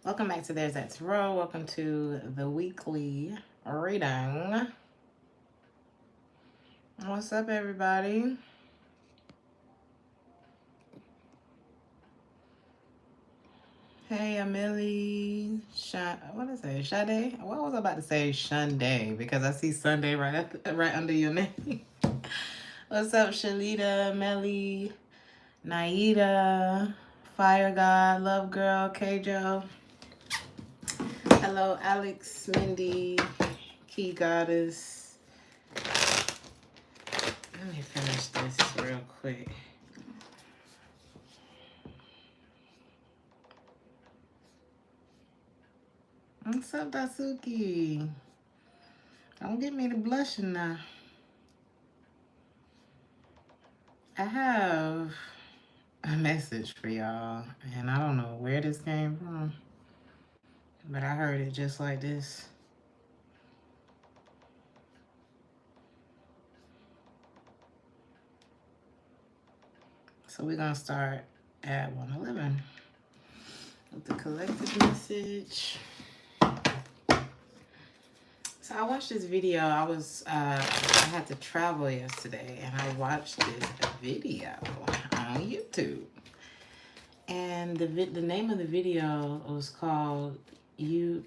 Welcome back to Theresthattarot. Welcome to the weekly reading. What's up, everybody? Hey, Amelie. What did I say? Sade? What was I about to say? Shunday, because I see Sunday right under your name. What's up, Shalita, Melly, Naida, Fire God, Love Girl, Kjo. Hello, Alex, Mindy, Key Goddess. Let me finish this real quick. What's up, Dasuki? Don't get me to blushing now. I have a message for y'all, and I don't know where this came from, but I heard it just like this. So we're gonna start at 111 with the collective message. So I watched this video. I had to travel yesterday, and I watched this video on YouTube. And the name of the video was called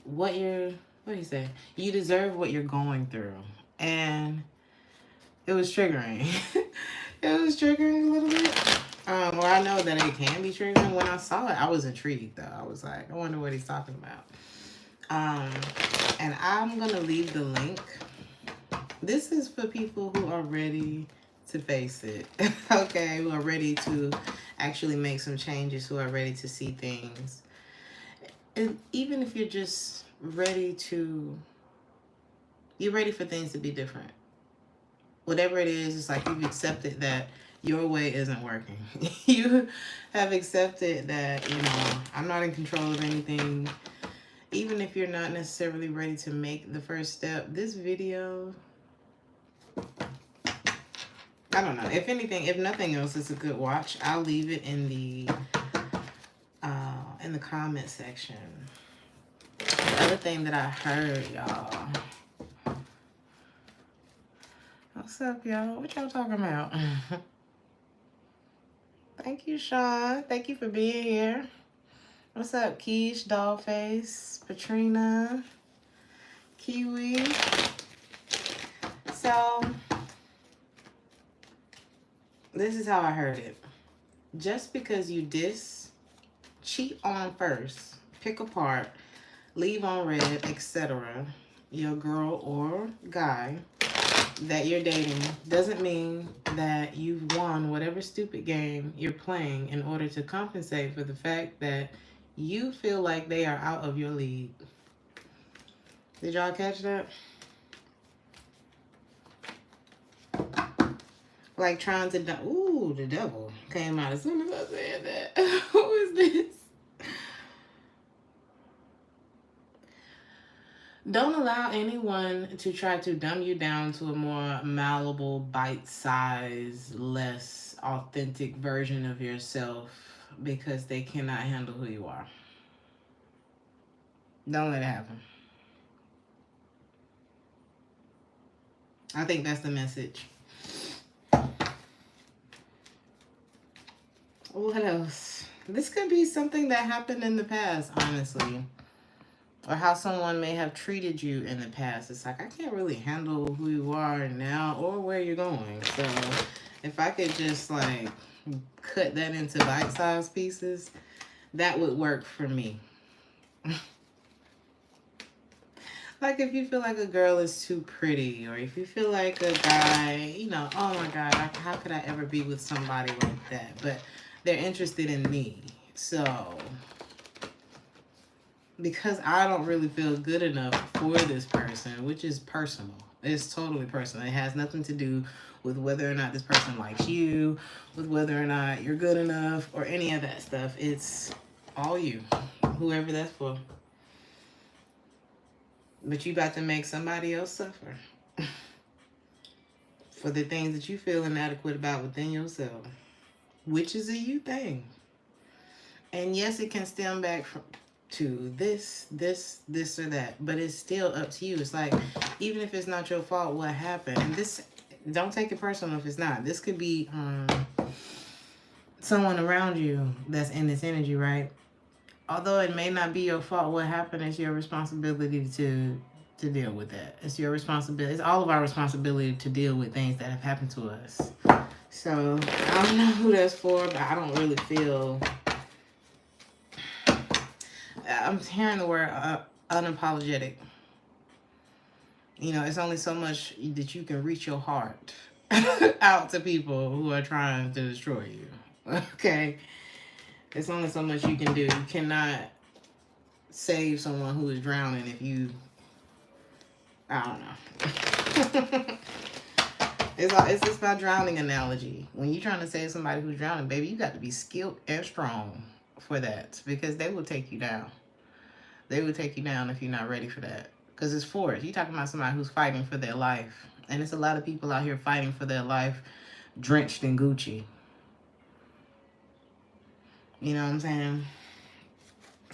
what do you say? You deserve what you're going through. And it was triggering. It was triggering a little bit. Well, I know that it can be triggering. When I saw it, I was intrigued though. I was like, I wonder what he's talking about. And I'm gonna leave the link. This is for people who are ready to face it. Okay, who are ready to actually make some changes, who are ready to see things. And even if you're just you're ready for things to be different. Whatever it is, it's like you've accepted that your way isn't working. You have accepted that, I'm not in control of anything. Even if you're not necessarily ready to make the first step, this video, I don't know. If anything, if nothing else, it's a good watch. I'll leave it in the comment section. The other thing that I heard, y'all. What's up, y'all? What y'all talking about? Thank you, Sean. Thank you for being here. What's up, Keish, Dollface, Patrina, Kiwi? So, this is how I heard it. Just because you cheat on first, pick apart, leave on red, etc., your girl or guy that you're dating doesn't mean that you've won whatever stupid game you're playing in order to compensate for the fact that you feel like they are out of your league. Did y'all catch that? Like trying to... Ooh, the devil came out as soon as I said that. Who is this? Don't allow anyone to try to dumb you down to a more malleable, bite-sized, less authentic version of yourself because they cannot handle who you are. Don't let it happen. I think that's the message. What else? This could be something that happened in the past, honestly. Or how someone may have treated you in the past. It's like, I can't really handle who you are now or where you're going. So if I could just like cut that into bite-sized pieces, that would work for me. Like if you feel like a girl is too pretty, or if you feel like a guy, oh my God, how could I ever be with somebody like that? But they're interested in me. So because I don't really feel good enough for this person, which is personal. It's totally personal. It has nothing to do with whether or not this person likes you, with whether or not you're good enough, or any of that stuff. It's all you, whoever that's for. But you about to make somebody else suffer for the things that you feel inadequate about within yourself, which is a you thing. And yes, it can stem back to this, this or that. But it's still up to you. It's like, even if it's not your fault, what happened? And this, don't take it personal if it's not. This could be someone around you that's in this energy, right? Although it may not be your fault, what happened is your responsibility to deal with that. It's your responsibility. It's all of our responsibility to deal with things that have happened to us. So I don't know who that's for, but I don't really feel. I'm hearing the word unapologetic. You know, it's only so much that you can reach your heart out to people who are trying to destroy you. Okay? There's only so much you can do. You cannot save someone who is drowning if you, I don't know. It's just my drowning analogy. When you're trying to save somebody who's drowning, baby, you got to be skilled and strong for that, because they will take you down. They will take you down if you're not ready for that. Because it's force. You're talking about somebody who's fighting for their life. And it's a lot of people out here fighting for their life drenched in Gucci. You know what I'm saying?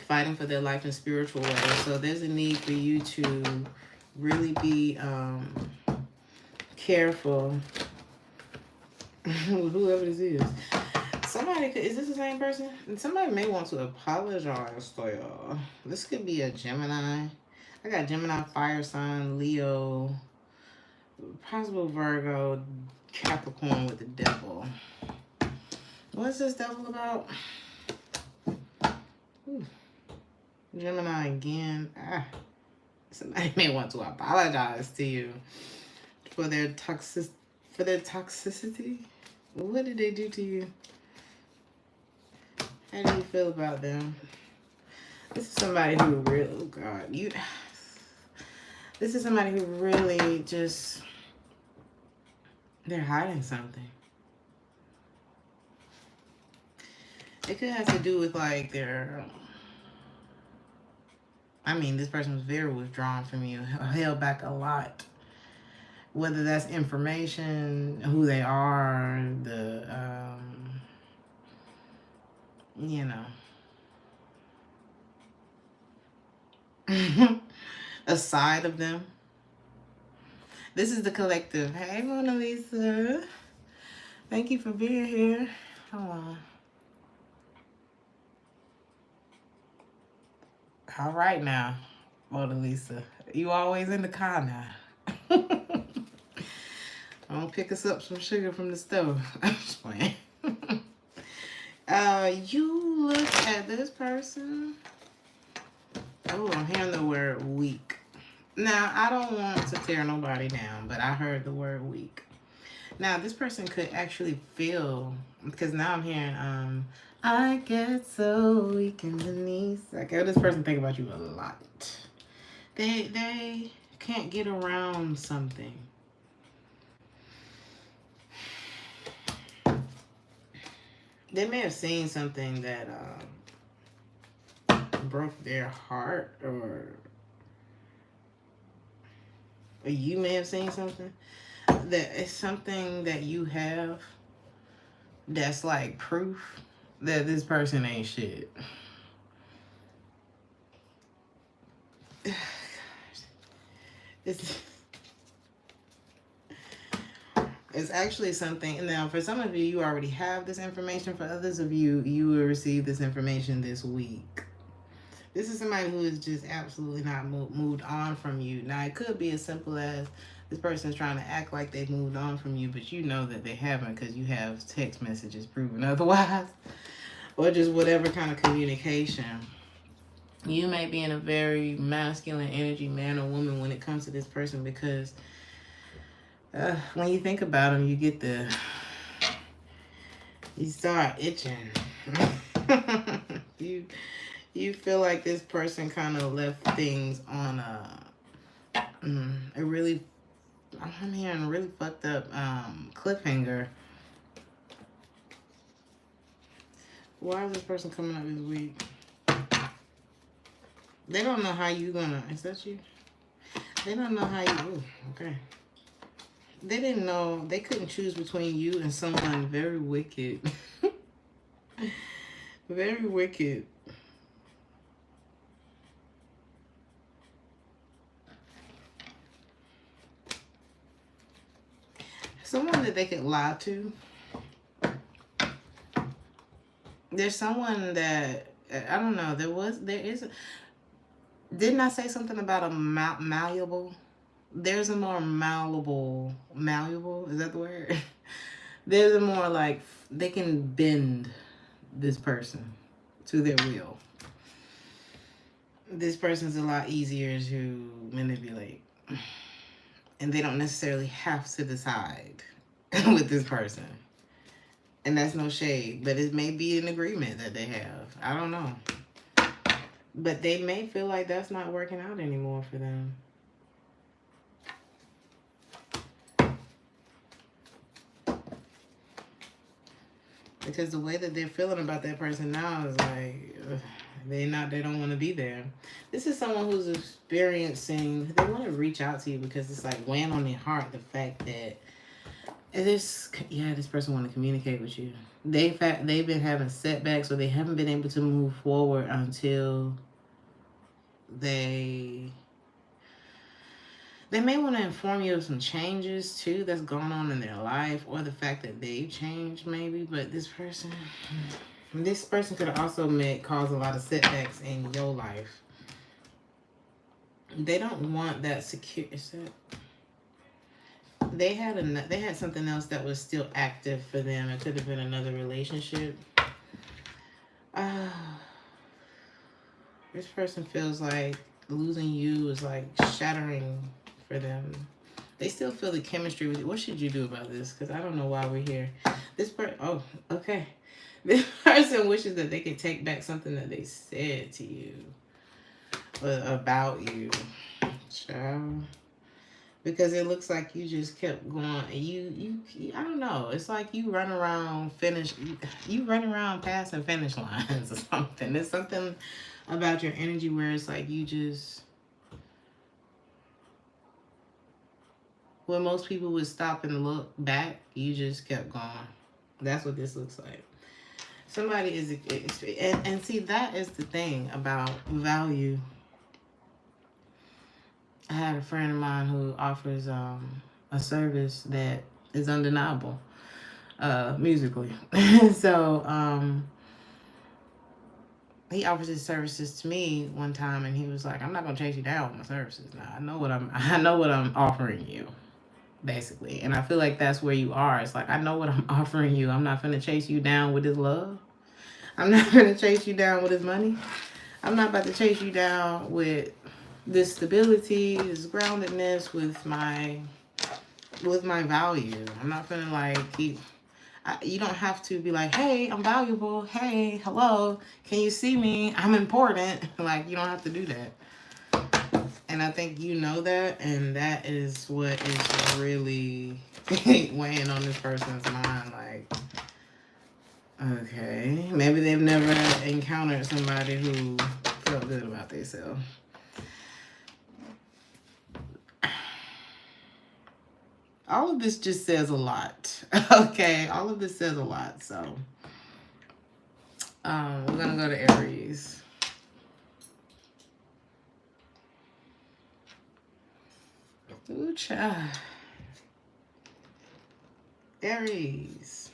Fighting for their life in spiritual ways. So there's a need for you to really be careful. Whoever this is. Somebody could, is this the same person? Somebody may want to apologize to y'all. This could be a Gemini. I got Gemini, fire sign, Leo, possible Virgo, Capricorn with the devil. What's this devil about? Ooh. Gemini again. Somebody may want to apologize to you for their toxicity. What did they do to you? How do you feel about them? This is somebody who really, oh God, this is somebody who really just, they're hiding something. It could have to do with like their, I mean, this person was very withdrawn from you, held back a lot. Whether that's information, who they are, you know, a side of them. This is the collective. Hey, Mona Lisa. Thank you for being here. Hold on. All right now, Mona Lisa. You always in the car now. I'm gonna pick us up some sugar from the stove. I'm just playing. You look at this person. Oh, I'm hearing the word weak. Now, I don't want to tear nobody down, but I heard the word weak. Now, this person could actually feel, because now I'm hearing, I get so weak in the knees. Like, this person think about you a lot. They can't get around something. They may have seen something that broke their heart, or you may have seen something that is something that you have that's like proof that this person ain't shit. It's actually something. Now, for some of you, you already have this information. For others of you, you will receive this information this week. This is somebody who is just absolutely not moved on from you. Now, it could be as simple as this person is trying to act like they've moved on from you, but you know that they haven't, because you have text messages proving otherwise, or just whatever kind of communication. You may be in a very masculine energy, man or woman, when it comes to this person, because when you think about them, you get you start itching. You feel like this person kind of left things on a really, I'm hearing a really fucked up cliffhanger. Why is this person coming up this week? They don't know how you gonna, is that you? They don't know how you, ooh, okay. They didn't know, they couldn't choose between you and someone very wicked. Very wicked. that they could lie to. There's someone that, I don't know, didn't I say something about a malleable? There's a more malleable, is that the word? There's a more like, they can bend this person to their will. This person's a lot easier to manipulate. And they don't necessarily have to decide with this person. And that's no shade, but it may be an agreement that they have. I don't know. But they may feel like that's not working out anymore for them. Because the way that they're feeling about that person now is like, they don't want to be there. This is someone who's experiencing, they want to reach out to you because it's like weighing on their heart the fact that this person want to communicate with you. They've been having setbacks, or they haven't been able to move forward until they may want to inform you of some changes too that's going on in their life, or the fact that they've changed maybe. But this person could also cause a lot of setbacks in your life. They don't want that secure. They had something else that was still active for them. It could have been another relationship. This person feels like losing you is like shattering for them. They still feel the chemistry with you. What should you do about this? Because I don't know why we're here. Oh, okay. This person wishes that they could take back something that they said to you about you. Child. Because it looks like you just kept going. And I don't know. It's like you run around passing finish lines or something. There's something about your energy where it's like you just, when most people would stop and look back, you just kept going. That's what this looks like. Somebody is, and see, that is the thing about value. I had a friend of mine who offers a service that is undeniable musically. So he offers his services to me one time, and he was like, "I'm not gonna chase you down with my services. Now I know what I'm offering you, basically." And I feel like that's where you are. It's like, I know what I'm offering you. I'm not gonna chase you down with his love. I'm not gonna chase you down with his money. I'm not about to chase you down with this stability, this groundedness, with my value. I'm not gonna like you don't have to be like, "Hey, I'm valuable. Hey, hello, can you see me? I'm important." Like, you don't have to do that. And I think you know that, and that is what is really weighing on this person's mind. Like, okay, maybe they've never encountered somebody who felt good about themselves. All of this just says a lot. Okay, all of this says a lot. So we're gonna go to Aries. Ooh, child. Aries.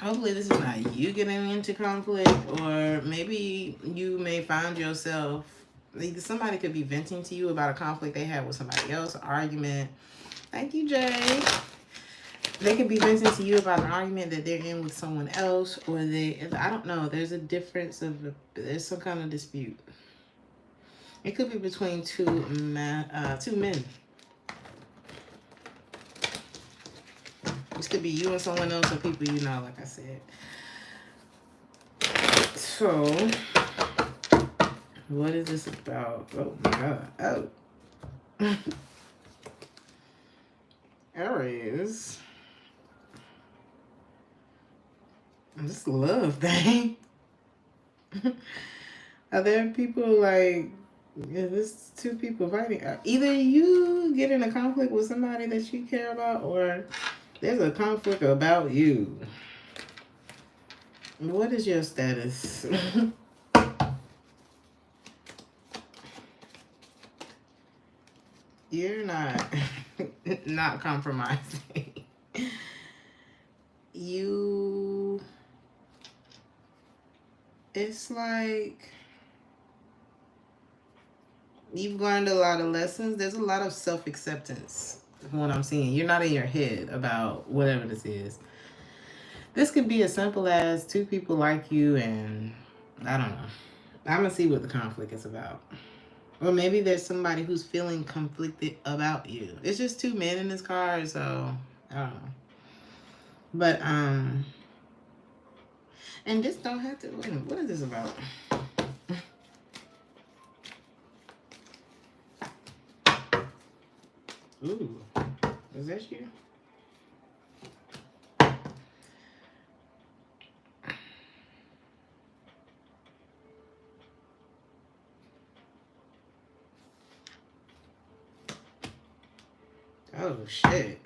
Hopefully this is not you getting into conflict, or maybe you may find yourself, somebody could be venting to you about a conflict they had with somebody else, an argument. Thank you, Jay. They could be venting to you about an argument that they're in with someone else, or I don't know, there's a difference there's some kind of dispute. It could be between two men. This could be you and someone else, or people you know, like I said. So, what is this about? Oh my God. Oh. Aries. This love thing. Are there people like, there's two people fighting? Either you get in a conflict with somebody that you care about, or there's a conflict about you. What is your status? You're not not compromising. You, it's like you've learned a lot of lessons. There's a lot of self-acceptance from what I'm seeing. You're not in your head about whatever this is. This could be as simple as two people like you and I don't know. I'm gonna see what the conflict is about. Or maybe there's somebody who's feeling conflicted about you. It's just two men in this card, so I don't know. But and this don't have to. Wait a minute, what is this about? Ooh, is that you? Oh shit.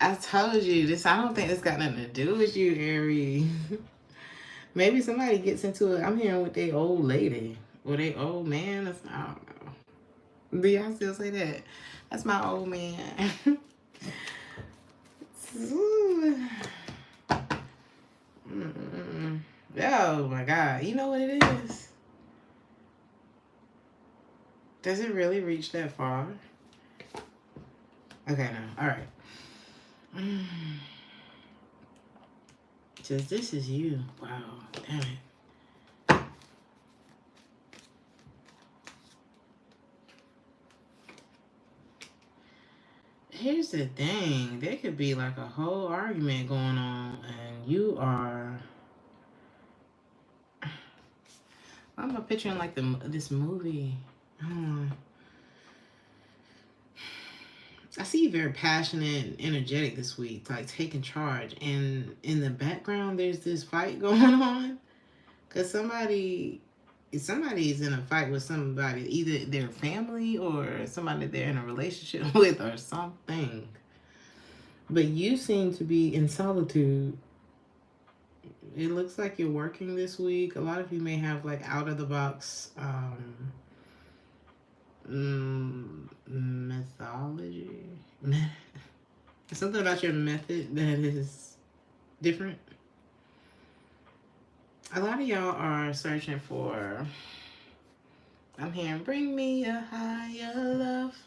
I told you this. I don't think this got nothing to do with you, Aries. Maybe somebody gets into it. I'm hearing with their old lady or their old man. I don't know. Do y'all still say that? That's my old man. Oh my God. You know what it is? Does it really reach that far? Okay, no. All right. Because this is you. Wow. Damn it. Here's the thing. There could be like a whole argument going on and you are... I'm picturing like this movie. I see you very passionate and energetic this week, like taking charge. And in the background, there's this fight going on. Because somebody's in a fight with somebody, either their family or somebody they're in a relationship with or something. But you seem to be in solitude. It looks like you're working this week. A lot of you may have like out of the box methodology. Something about your method that is different. A lot of y'all are searching for, I'm hearing, bring me a higher love.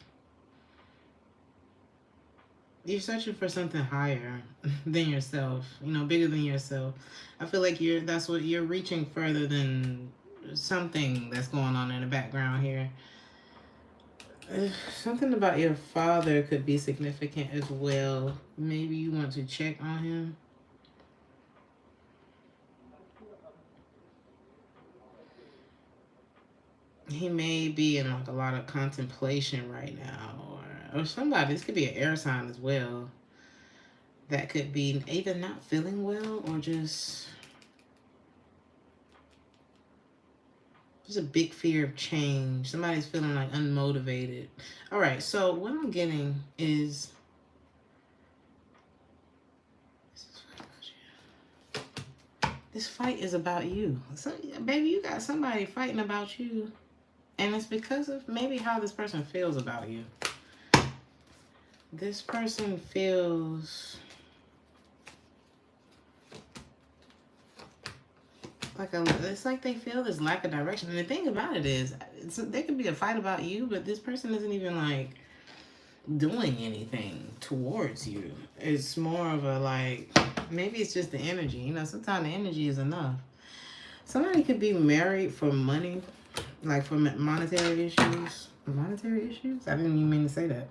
You're searching for something higher than yourself, you know, bigger than yourself. I feel like that's what you're reaching further than something that's going on in the background here. Something about your father could be significant as well. Maybe you want to check on him. He may be in like a lot of contemplation right now, or somebody. This could be an air sign as well. That could be either not feeling well or just a big fear of change. Somebody's feeling like unmotivated. All right, so what I'm getting is this fight is about you. So, baby, you got somebody fighting about you. And it's because of maybe how this person feels about you. This person feels like it's like they feel this lack of direction. And the thing about it is, there could be a fight about you, but this person isn't even like doing anything towards you. It's more of a like, maybe it's just the energy. You know, sometimes the energy is enough. Somebody could be married for money, like for monetary issues. Monetary issues? I didn't even mean to say that.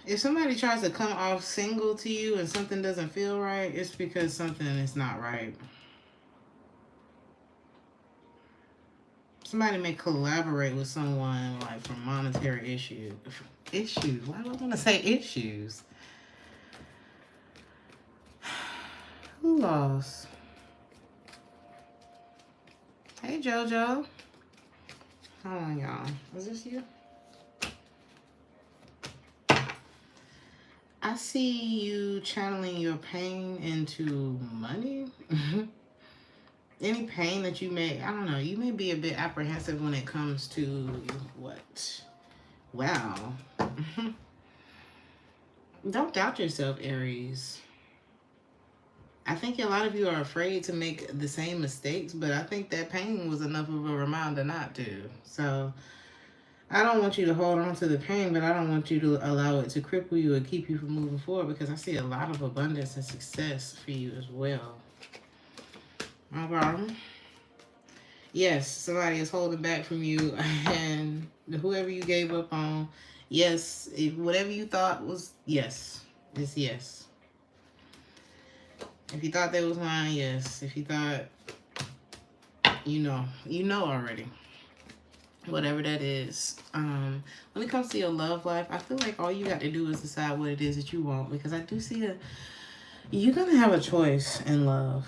If somebody tries to come off single to you and something doesn't feel right, it's because something is not right. Somebody may collaborate with someone like for monetary issues. Issues? Why do I want to say issues? Who lost? Hey, JoJo. Hold on, y'all. Is this you? I see you channeling your pain into money. Any pain that you may, I don't know, you may be a bit apprehensive when it comes to what? Wow. Don't doubt yourself, Aries. I think a lot of you are afraid to make the same mistakes, but I think that pain was enough of a reminder not to. So I don't want you to hold on to the pain, but I don't want you to allow it to cripple you or keep you from moving forward, because I see a lot of abundance and success for you as well. Okay. Yes, somebody is holding back from you, and whoever you gave up on, yes, whatever you thought was yes, it's yes. If you thought they was lying, yes. If you thought, you know already. Whatever that is. When it comes to your love life, I feel like all you got to do is decide what it is that you want, because I do see you're gonna have a choice in love.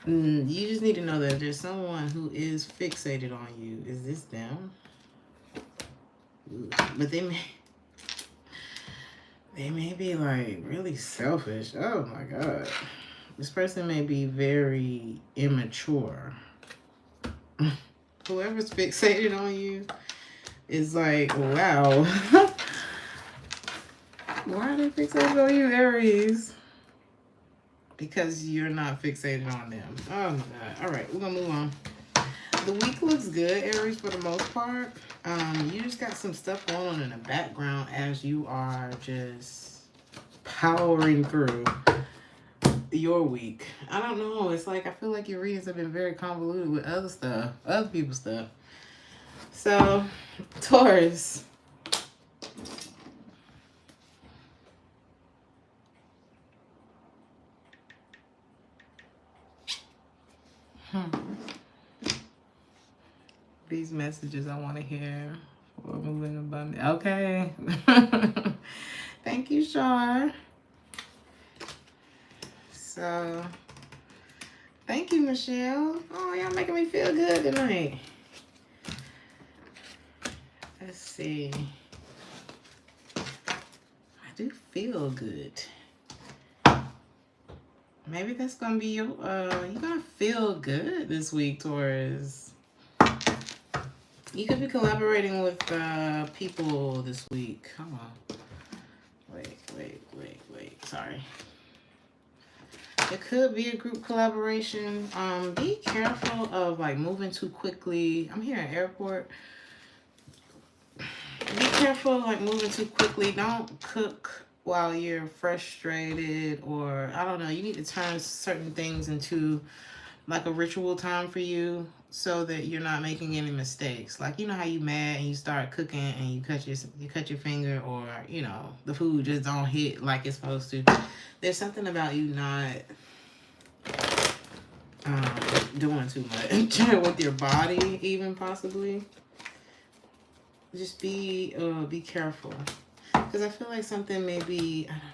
You just need to know that there's someone who is fixated on you. Is this them? But they may be like really selfish. Oh my God. This person may be very immature. Whoever's fixated on you is like, wow. Why are they fixated on you, Aries? Because you're not fixated on them. Oh my God. All right, we're gonna move on. The week looks good, Aries, for the most part. You just got some stuff going on in the background as you are just powering through your week. I don't know. It's like I feel like your readings have been very convoluted with other stuff, other people's stuff. So, Taurus. These messages I want to hear. We're moving abundant. Okay. Thank you, Shar. So, thank you, Michelle. Oh, y'all making me feel good tonight. Let's see. I do feel good. Maybe that's gonna be your you're gonna feel good this week, Taurus. You could be collaborating with people this week. Come on. Wait. Sorry. It could be a group collaboration. Be careful of like moving too quickly. I'm here at airport. Be careful like moving too quickly. Don't cook while you're frustrated, or I don't know. You need to turn certain things into like a ritual time for you, so that you're not making any mistakes. Like, you know how you mad and you start cooking and you cut your finger, or the food just don't hit like it's supposed to. There's something about you not doing too much with your body, even possibly. Just be careful, because I feel like something may be, I don't know.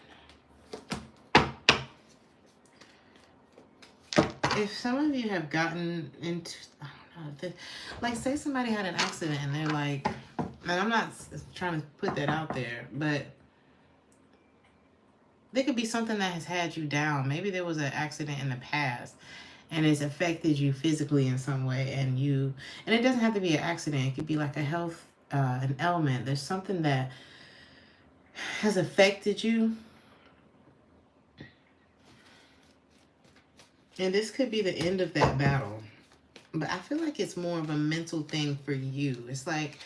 If some of you have gotten into, I don't know, like say somebody had an accident and they're like, and I'm not trying to put that out there, but there could be something that has had you down. Maybe there was an accident in the past and it's affected you physically in some way, and it doesn't have to be an accident. It could be like a health, an ailment. There's something that has affected you. And this could be the end of that battle. But I feel like it's more of a mental thing for you. It's like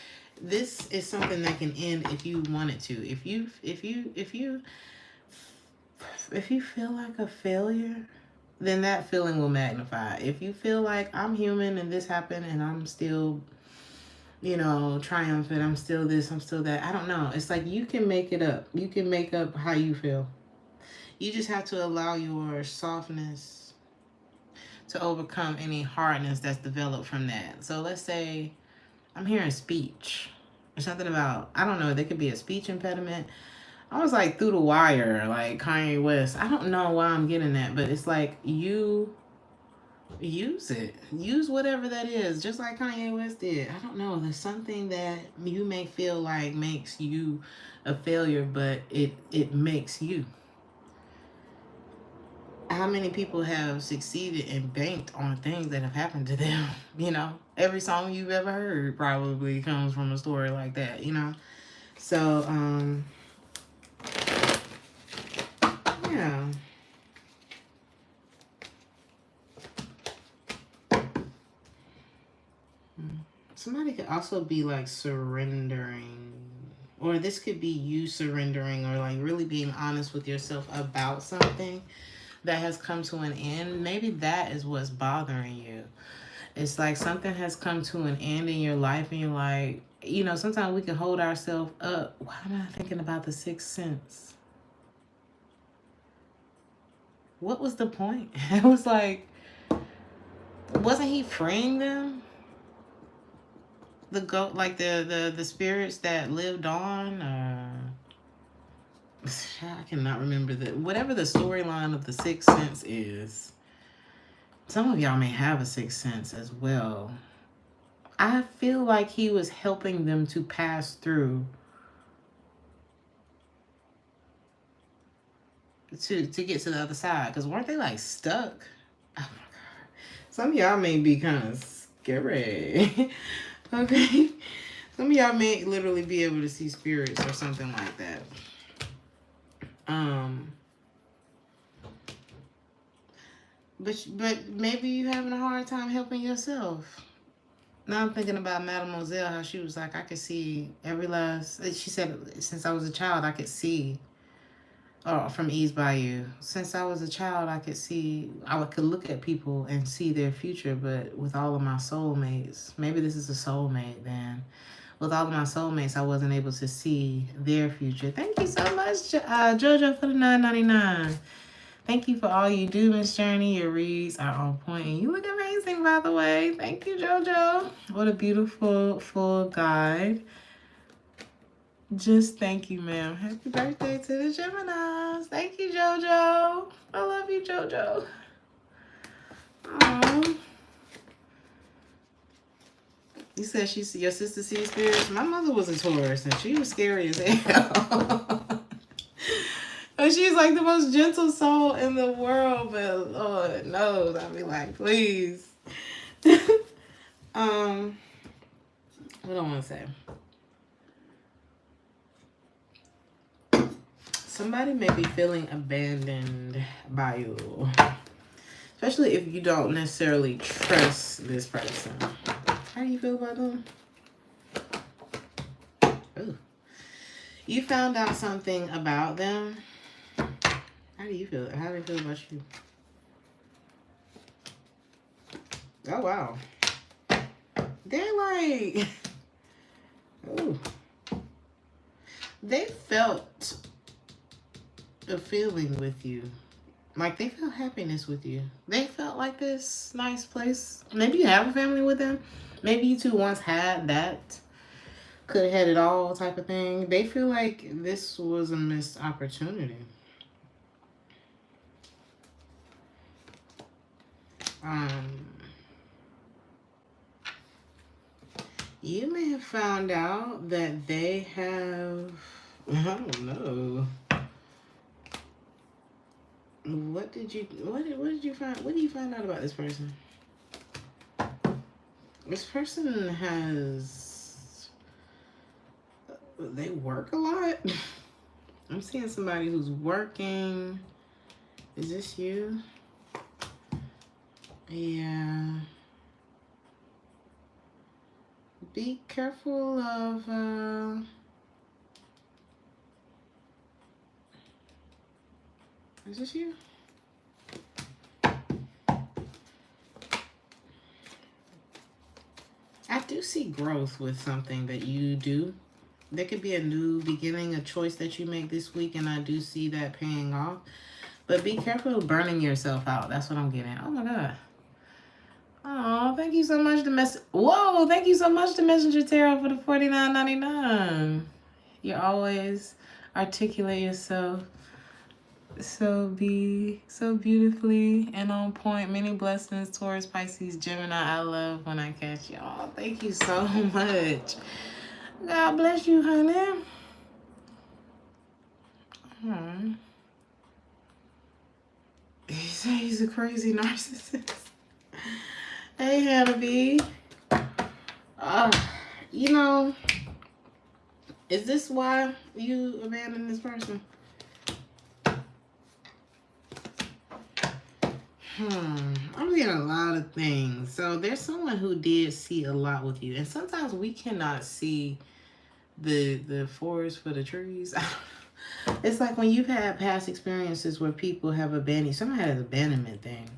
this is something that can end if you want it to. If you feel like a failure, then that feeling will magnify. If you feel like I'm human and this happened and I'm still, triumphant, I'm still this, I'm still that. I don't know. It's like you can make it up. You can make up how you feel. You just have to allow your softness to overcome any hardness that's developed from that. So let's say I'm hearing speech or something about, I don't know, there could be a speech impediment. I was like through the wire, like Kanye West. I don't know why I'm getting that, but it's like you use it. Use whatever that is, just like Kanye West did. I don't know. There's something that you may feel like makes you a failure, but it makes you. how many people have succeeded and banked on things that have happened to them? You know, every song you've ever heard probably comes from a story like that, you know? So, yeah. Somebody could also be like surrendering, or this could be you surrendering, or like really being honest with yourself about something that has come to an end. Maybe that is what's bothering you. It's like something has come to an end in your life, and you're like, you know, sometimes we can hold ourselves up. Why am I thinking about the sixth sense? What was the point? It was like, wasn't he freeing them? The goat, like the spirits that lived on. I cannot remember whatever the storyline of the sixth sense is. Some of y'all may have a sixth sense as well. I feel like he was helping them to pass through to get to the other side. Because weren't they like stuck? Oh my God. Some of y'all may be kind of scary. Okay. Some of y'all may literally be able to see spirits or something like that. But maybe you're having a hard time helping yourself. Now I'm thinking about Mademoiselle, how she was like, I could see she said, since I was a child, I could see, from Ease by You. Since I was a child, I could look at people and see their future, but with all of my soulmates, maybe this is a soulmate then. With all of my soulmates, I wasn't able to see their future. Thank you so much, JoJo, for the $9.99. Thank you for all you do, Miss Journey. Your reads are on point, and you look amazing, by the way. Thank you, JoJo. What a beautiful full guide. Just thank you, ma'am. Happy birthday to the Geminis. Thank you, JoJo. I love you, JoJo. Aww. You said your sister sees spirits? My mother was a Taurus, and she was scary as hell. And she's like the most gentle soul in the world, but Lord knows, I'll be like, please. What do I want to say? Somebody may be feeling abandoned by you, especially if you don't necessarily trust this person. How do you feel about them? Ooh. You found out something about them. How do you feel? How do they feel about you? Oh, wow. They're like, ooh. They felt a feeling with you. Like, they felt happiness with you. They felt like this nice place. Maybe you have a family with them. Maybe you two once had that. Could have had it all type of thing. They feel like this was a missed opportunity. You may have found out that they have, I don't know. What did you find out about this person? This person they work a lot. I'm seeing somebody who's working. Is this you? Yeah. Be careful of, is this you? I do see growth with something that you do. There could be a new beginning, a choice that you make this week, and I do see that paying off. But be careful of burning yourself out. That's what I'm getting. Oh, my God. Oh, thank you so much to Whoa, thank you so much to Messenger Tarot for the $49.99. You always articulate yourself so beautifully and on point. Many blessings, Taurus, Pisces, Gemini. I love when I catch y'all. Thank you so much. God bless you, honey. He said He's a crazy narcissist. Hey, Hannah B. You know, is this why you abandoned this person? I'm getting a lot of things. So there's someone who did see a lot with you. And sometimes we cannot see the forest for the trees. It's like when you've had past experiences where people have abandoned. Someone had an abandonment thing.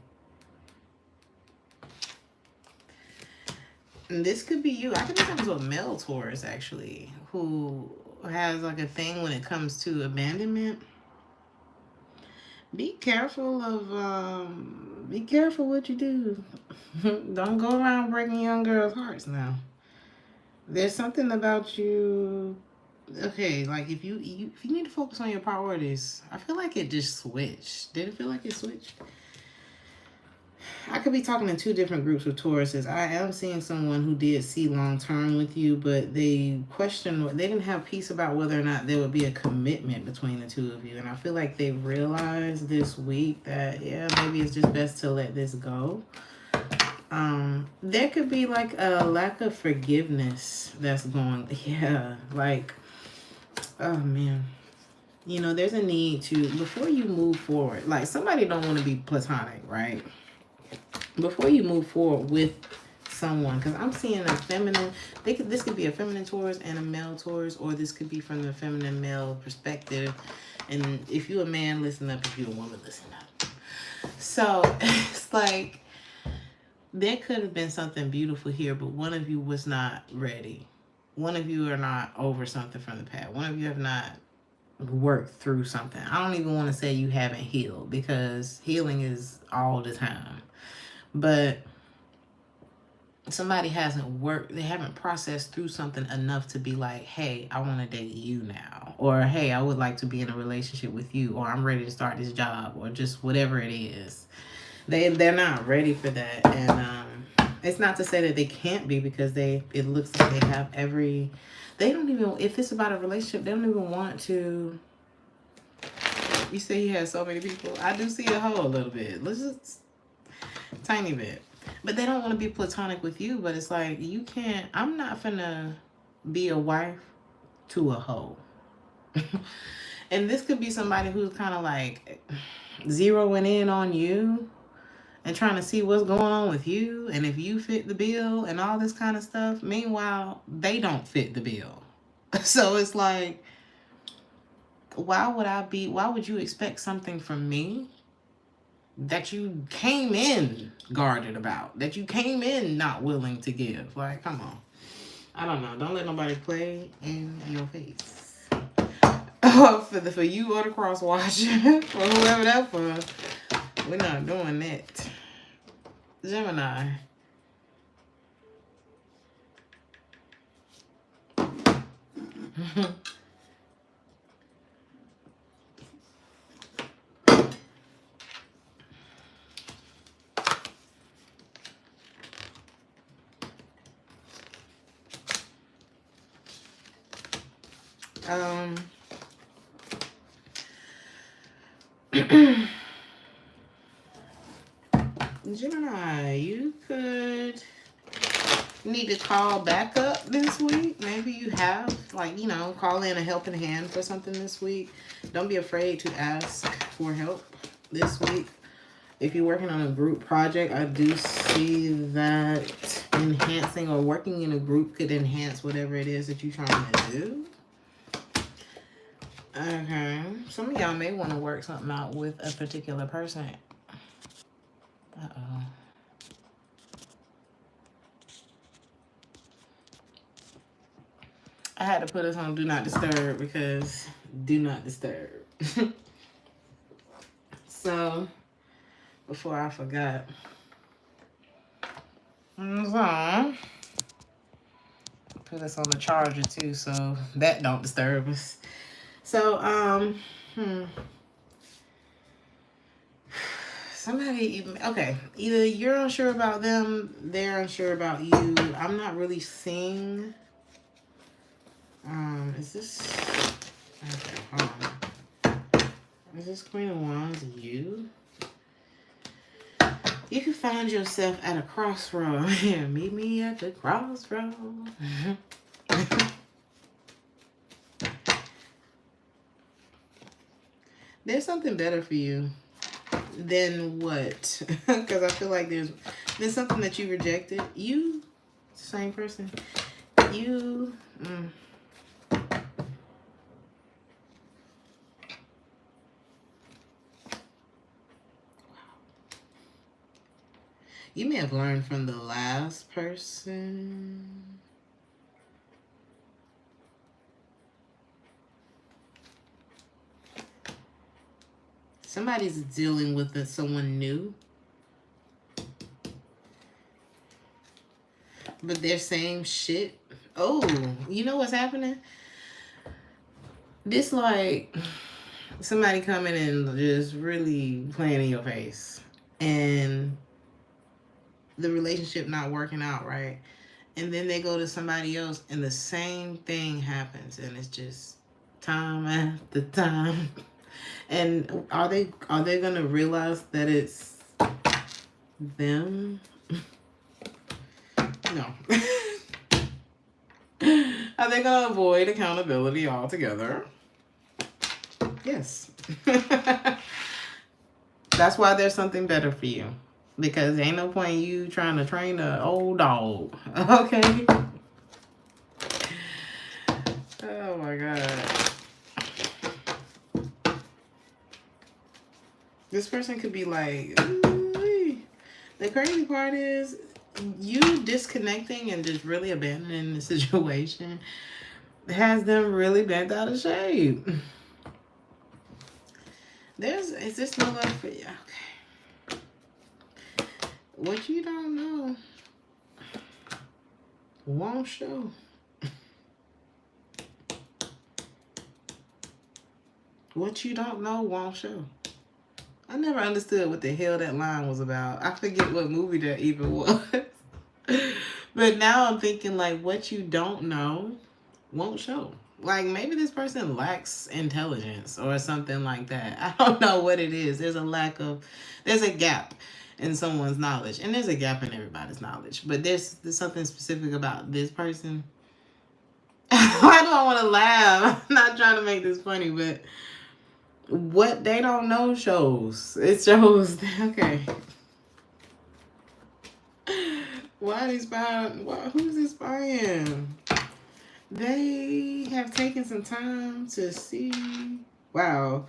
And this could be you. I could be talking to a male Taurus, actually, who has like a thing when it comes to abandonment. Be careful what you do. Don't go around breaking young girls' hearts now. There's something about you. Okay, like if you need to focus on your priorities. I feel like it just switched. Did it feel like it switched? I could be talking in two different groups of Tauruses. I am seeing someone who did see long term with you, but they didn't have peace about whether or not there would be a commitment between the two of you. And I feel like they realized this week that, yeah, maybe it's just best to let this go. There could be like a lack of forgiveness that's going, yeah, like, oh man. You know, there's a need to, before you move forward, like somebody don't want to be platonic, right? Before you move forward with someone, because I'm seeing a feminine, this could be a feminine Taurus and a male Taurus, or this could be from the feminine male perspective. And if you're a man, listen up. If you're a woman, listen up. So it's like there could have been something beautiful here, but one of you was not ready. One of you are not over something from the past. One of you have not worked through something. I don't even want to say you haven't healed, because healing is all the time. But somebody hasn't worked, they haven't processed through something enough to be like, hey, I want to date you now. Or, hey, I would like to be in a relationship with you. Or I'm ready to start this job. Or just whatever it is. They're not ready for that. And it's not to say that they can't be, because it looks like they have they don't even, if it's about a relationship, they don't even want to. You say you have so many people. I do see a hoe a little bit. Let's just, tiny bit. But they don't want to be platonic with you. But it's like, you can't, I'm not finna be a wife to a hoe. And this could be somebody who's kind of like zeroing in on you and trying to see what's going on with you and if you fit the bill and all this kind of stuff. Meanwhile, they don't fit the bill. So it's like, why would you expect something from me that you came in guarded about, that you came in not willing to give? Like, come on. I don't know. Don't let nobody play in your face. For you or the cross watcher, or whoever that for, we're not doing that. Gemini. Gemini, you could need to call back up this week. Maybe you have, like, you know, call in a helping hand for something this week. Don't be afraid to ask for help this week. If you're working on a group project, I do see that enhancing or working in a group could enhance whatever it is that you're trying to do. Okay. Some of y'all may want to work something out with a particular person. Uh-oh. I had to put us on Do Not Disturb because Do Not Disturb. So, before I forgot. So, put us on the charger too, so that don't disturb us. So, somebody, okay, either you're unsure about them, they're unsure about you. I'm not really seeing, is this, okay, hold on. Is this Queen of Wands you? You can find yourself at a crossroad. Yeah, meet me at the crossroad. There's something better for you than what? Because I feel like there's something that you rejected. You, same person. You. You may have learned from the last person. Somebody's dealing with someone new. But they're saying shit. Oh, you know what's happening? This like somebody coming and just really playing in your face. And the relationship not working out, right? And then they go to somebody else and the same thing happens. And it's just time after time. And are they gonna realize that it's them? No. Are they gonna avoid accountability altogether? Yes. That's why there's something better for you. Because ain't no point you trying to train an old dog. Okay? Oh my God. This person could be like, ooh. The crazy part is you disconnecting and just really abandoning the situation has them really bent out of shape. Is this no love for you? Okay. What you don't know won't show. What you don't know won't show. I never understood what the hell that line was about. I forget what movie that even was. But now I'm thinking like what you don't know won't show. Like maybe this person lacks intelligence or something like that. I don't know what it is. There's a gap in someone's knowledge. And there's a gap in everybody's knowledge. But there's something specific about this person. Why do I want to laugh? I'm not trying to make this funny, but what they don't know shows. It shows. Okay. Why are they spying? Who's this spying? They have taken some time to see. Wow.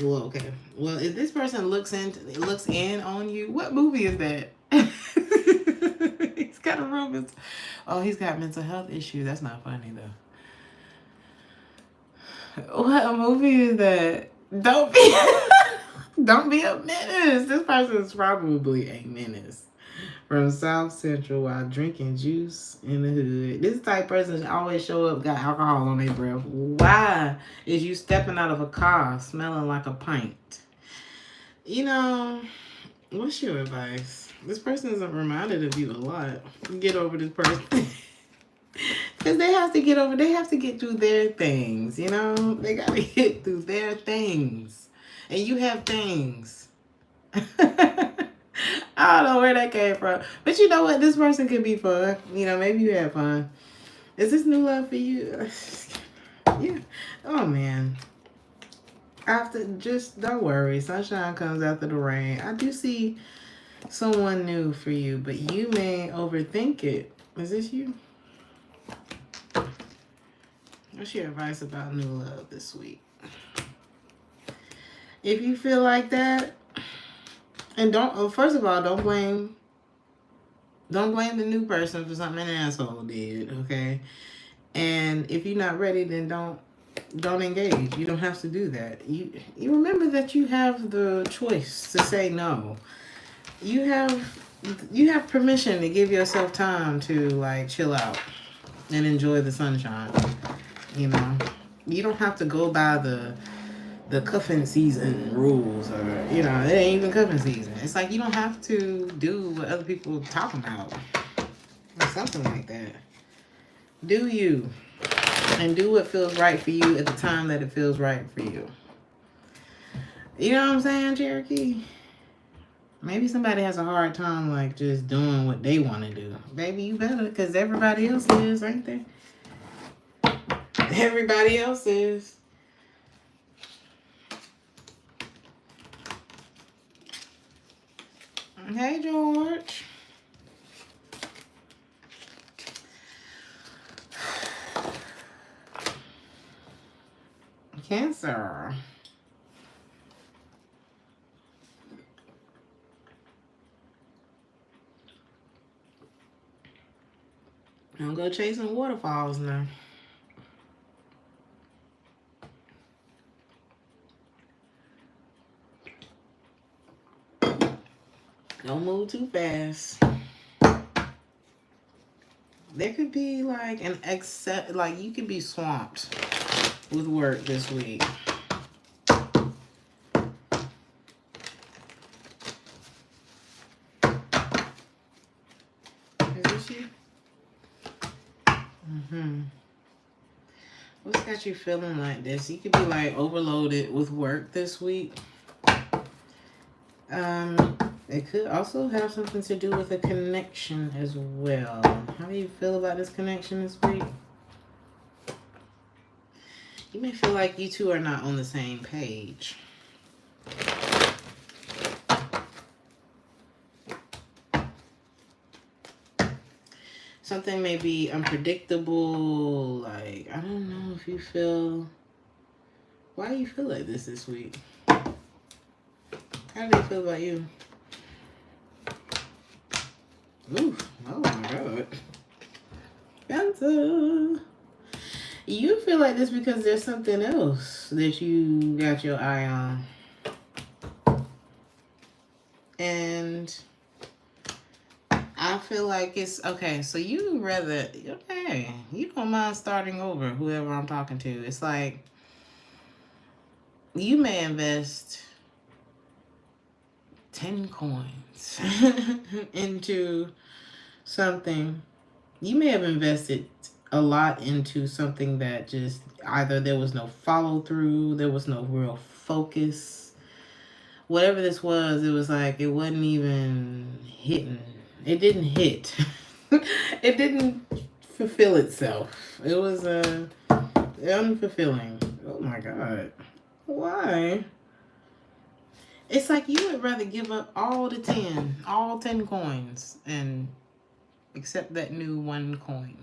Well, okay. Well, if this person looks in on you, what movie is that? He's got a room. Oh, he's got mental health issues. That's not funny though. What movie is that? Don't be a menace. This person is probably a menace from South Central while drinking juice in the hood. This type of person always show up got alcohol on their breath. Why is you stepping out of a car smelling like a pint? You know, what's your advice? This person is reminded of you a lot. Get over this person. Because they have to get through their things, you know? They got to get through their things. And you have things. I don't know where that came from. But you know what? This person could be fun. You know, maybe you have fun. Is this new love for you? Yeah. Oh, man. Don't worry. Sunshine comes after the rain. I do see someone new for you, but you may overthink it. Is this you? What's your advice about new love this week? If you feel like that, and first of all, don't blame the new person for something an asshole did, okay? And if you're not ready, then don't engage. You don't have to do that. You remember that you have the choice to say no. You have permission to give yourself time to like chill out and enjoy the sunshine. You know, you don't have to go by the cuffing season rules, or you know, it ain't even cuffing season. It's like you don't have to do what other people talking about or something like that. Do you. And do what feels right for you at the time that it feels right for you. You know what I'm saying, Cherokee? Maybe somebody has a hard time, like, just doing what they want to do. Baby, you better, because everybody else is, ain't they? Everybody else is. Hey, George. Cancer. Don't go chasing waterfalls now. Don't move too fast. There could be like an excess, like you could be swamped with work this week. Is this you? What's got you feeling like this? You could be like overloaded with work this week. It could also have something to do with a connection as well. How do you feel about this connection this week? You may feel like you two are not on the same page. Something may be unpredictable. Like, I don't know if you feel... Why do you feel like this week? How do they feel about you? Ooh, oh my God. Cancer. You feel like this because there's something else that you got your eye on. And I feel like it's okay. So you rather, okay, you don't mind starting over, whoever I'm talking to. It's like you may invest 10 coins into something. You may have invested a lot into something that just either there was no follow through, there was no real focus. Whatever this was, it was like it wasn't even hitting. It didn't hit. It didn't fulfill itself. It was unfulfilling. Oh my God. Why? It's like you would rather give up all 10 coins and accept that new 1 coin.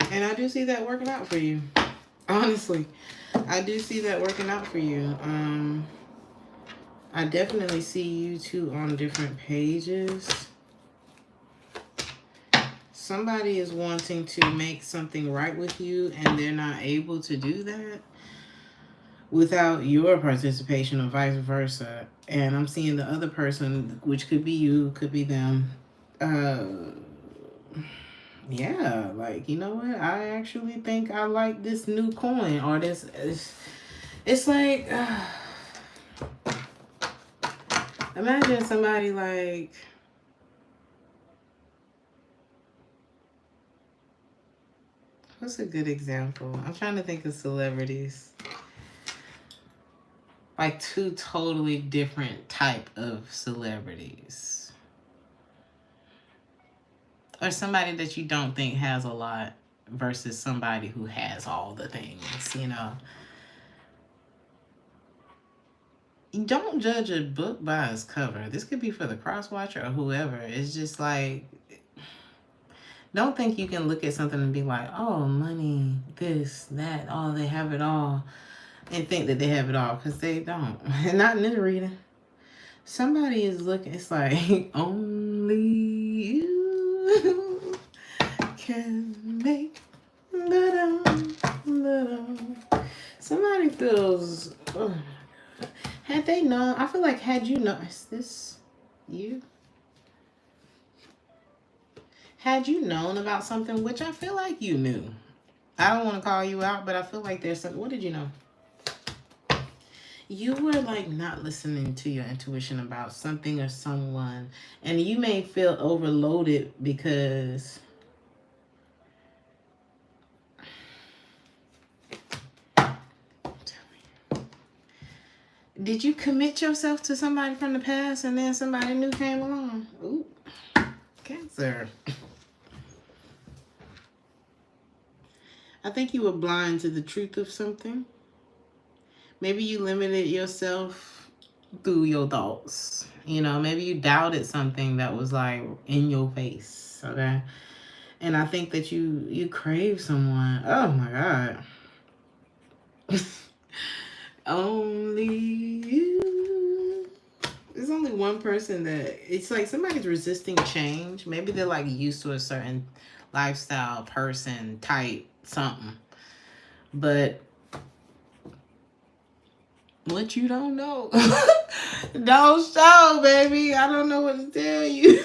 And I do see that working out for you. Honestly, I do see that working out for you. I definitely see you two on different pages. Somebody is wanting to make something right with you, and they're not able to do that without your participation or vice versa. And I'm seeing the other person, which could be you, could be them. Yeah, like, you know what? I actually think I like this new coin or this. It's like, imagine somebody like, what's a good example? I'm trying to think of celebrities. Like 2 totally different type of celebrities. Or somebody that you don't think has a lot versus somebody who has all the things, you know. You don't judge a book by its cover. This could be for the cross-watcher or whoever. It's just like, don't think you can look at something and be like, oh, money, this, that, oh, they have it all. And think that they have it all, because they don't. Not in this reading. Somebody is looking, it's like, only you can make somebody feels, oh, had they known, I feel like had you known, is this you? Had you known about something, which I feel like you knew. I don't want to call you out, but I feel like there's something, what did you know? You were like not listening to your intuition about something or someone, and you may feel overloaded because did you commit yourself to somebody from the past and then somebody new came along? Ooh, Cancer. I think you were blind to the truth of something. Maybe you limited yourself through your thoughts. You know, maybe you doubted something that was like in your face. Okay. And I think that you crave someone. Oh my God. Only you. There's only one person that it's like somebody's resisting change. Maybe they're like used to a certain lifestyle, person, type, something. But what you don't know, don't show, baby. I don't know what to tell you.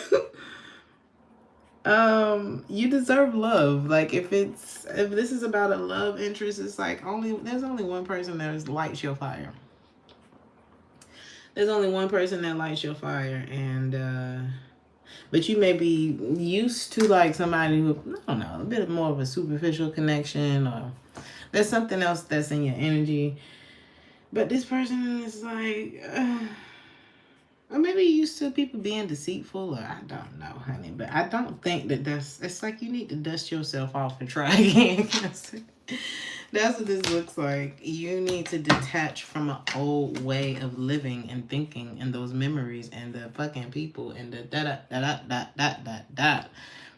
You deserve love. Like if this is about a love interest, it's like there's only one person that lights your fire. There's only one person that lights your fire, and but you may be used to like somebody who, I don't know, a bit more of a superficial connection, or there's something else that's in your energy. But this person is like, or maybe you're used to people being deceitful, or I don't know, honey. But I don't think it's like you need to dust yourself off and try again. That's what this looks like. You need to detach from an old way of living and thinking and those memories and the fucking people and the da.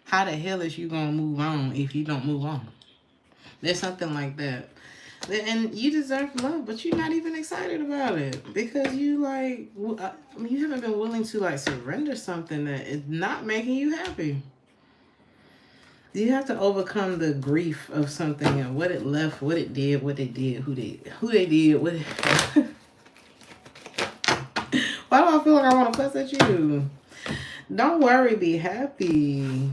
How the hell is you gonna move on if you don't move on? There's something like that. And you deserve love, but you're not even excited about it because you like, you haven't been willing to like surrender something that is not making you happy. You have to overcome the grief of something and what it left, what it did, what they did, who they did, what. Why do I feel like I want to fuss at you? Don't worry, be happy.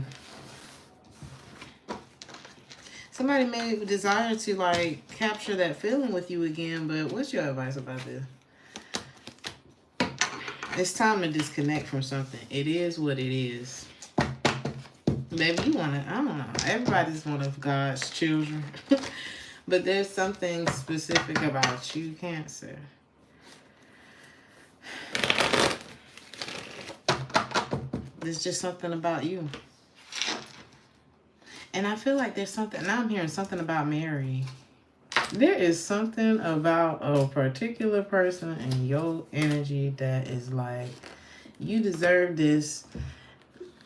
Somebody may desire to like capture that feeling with you again, but what's your advice about this? It's time to disconnect from something. It is what it is. Maybe you want to, I don't know. Everybody's one of God's children. But there's something specific about you, Cancer. There's just something about you. And I feel like there's something, now I'm hearing something about Mary. There is something about a particular person in your energy that is like, you deserve this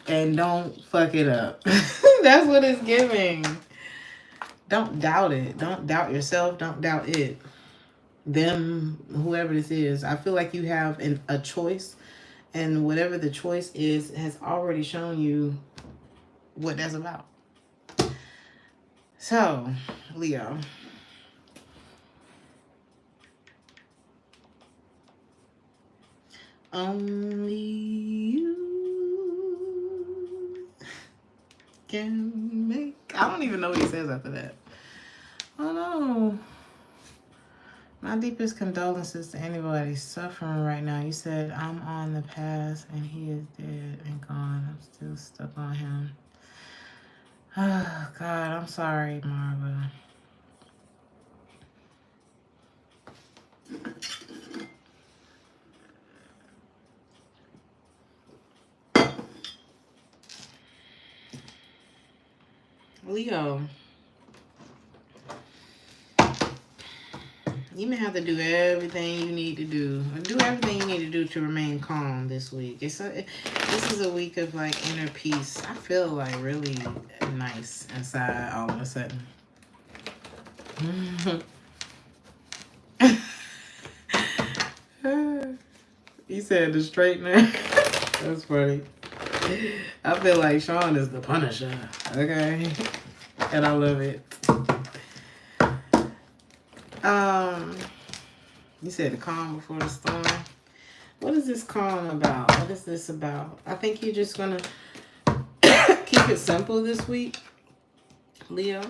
and don't fuck it up. That's what it's giving. Don't doubt it. Don't doubt yourself. Don't doubt it. Them, whoever this is. I feel like you have a choice, and whatever the choice is has already shown you what that's about. So, Leo. Only you can make... I don't even know what he says after that. Oh no. My deepest condolences to anybody suffering right now. You said, I'm on the past and he is dead and gone. I'm still stuck on him. Oh, God, I'm sorry, Marva. Leo, you may have to do everything you need to do. Do everything you need to do to remain calm this week. This is a week of like inner peace. I feel like really nice inside all of a sudden. He said the straightener. That's funny. I feel like Sean is the Punisher. Okay. And I love it. You said the calm before the storm. What is this calm about? What is this about? I think you're just gonna keep it simple this week, Leo.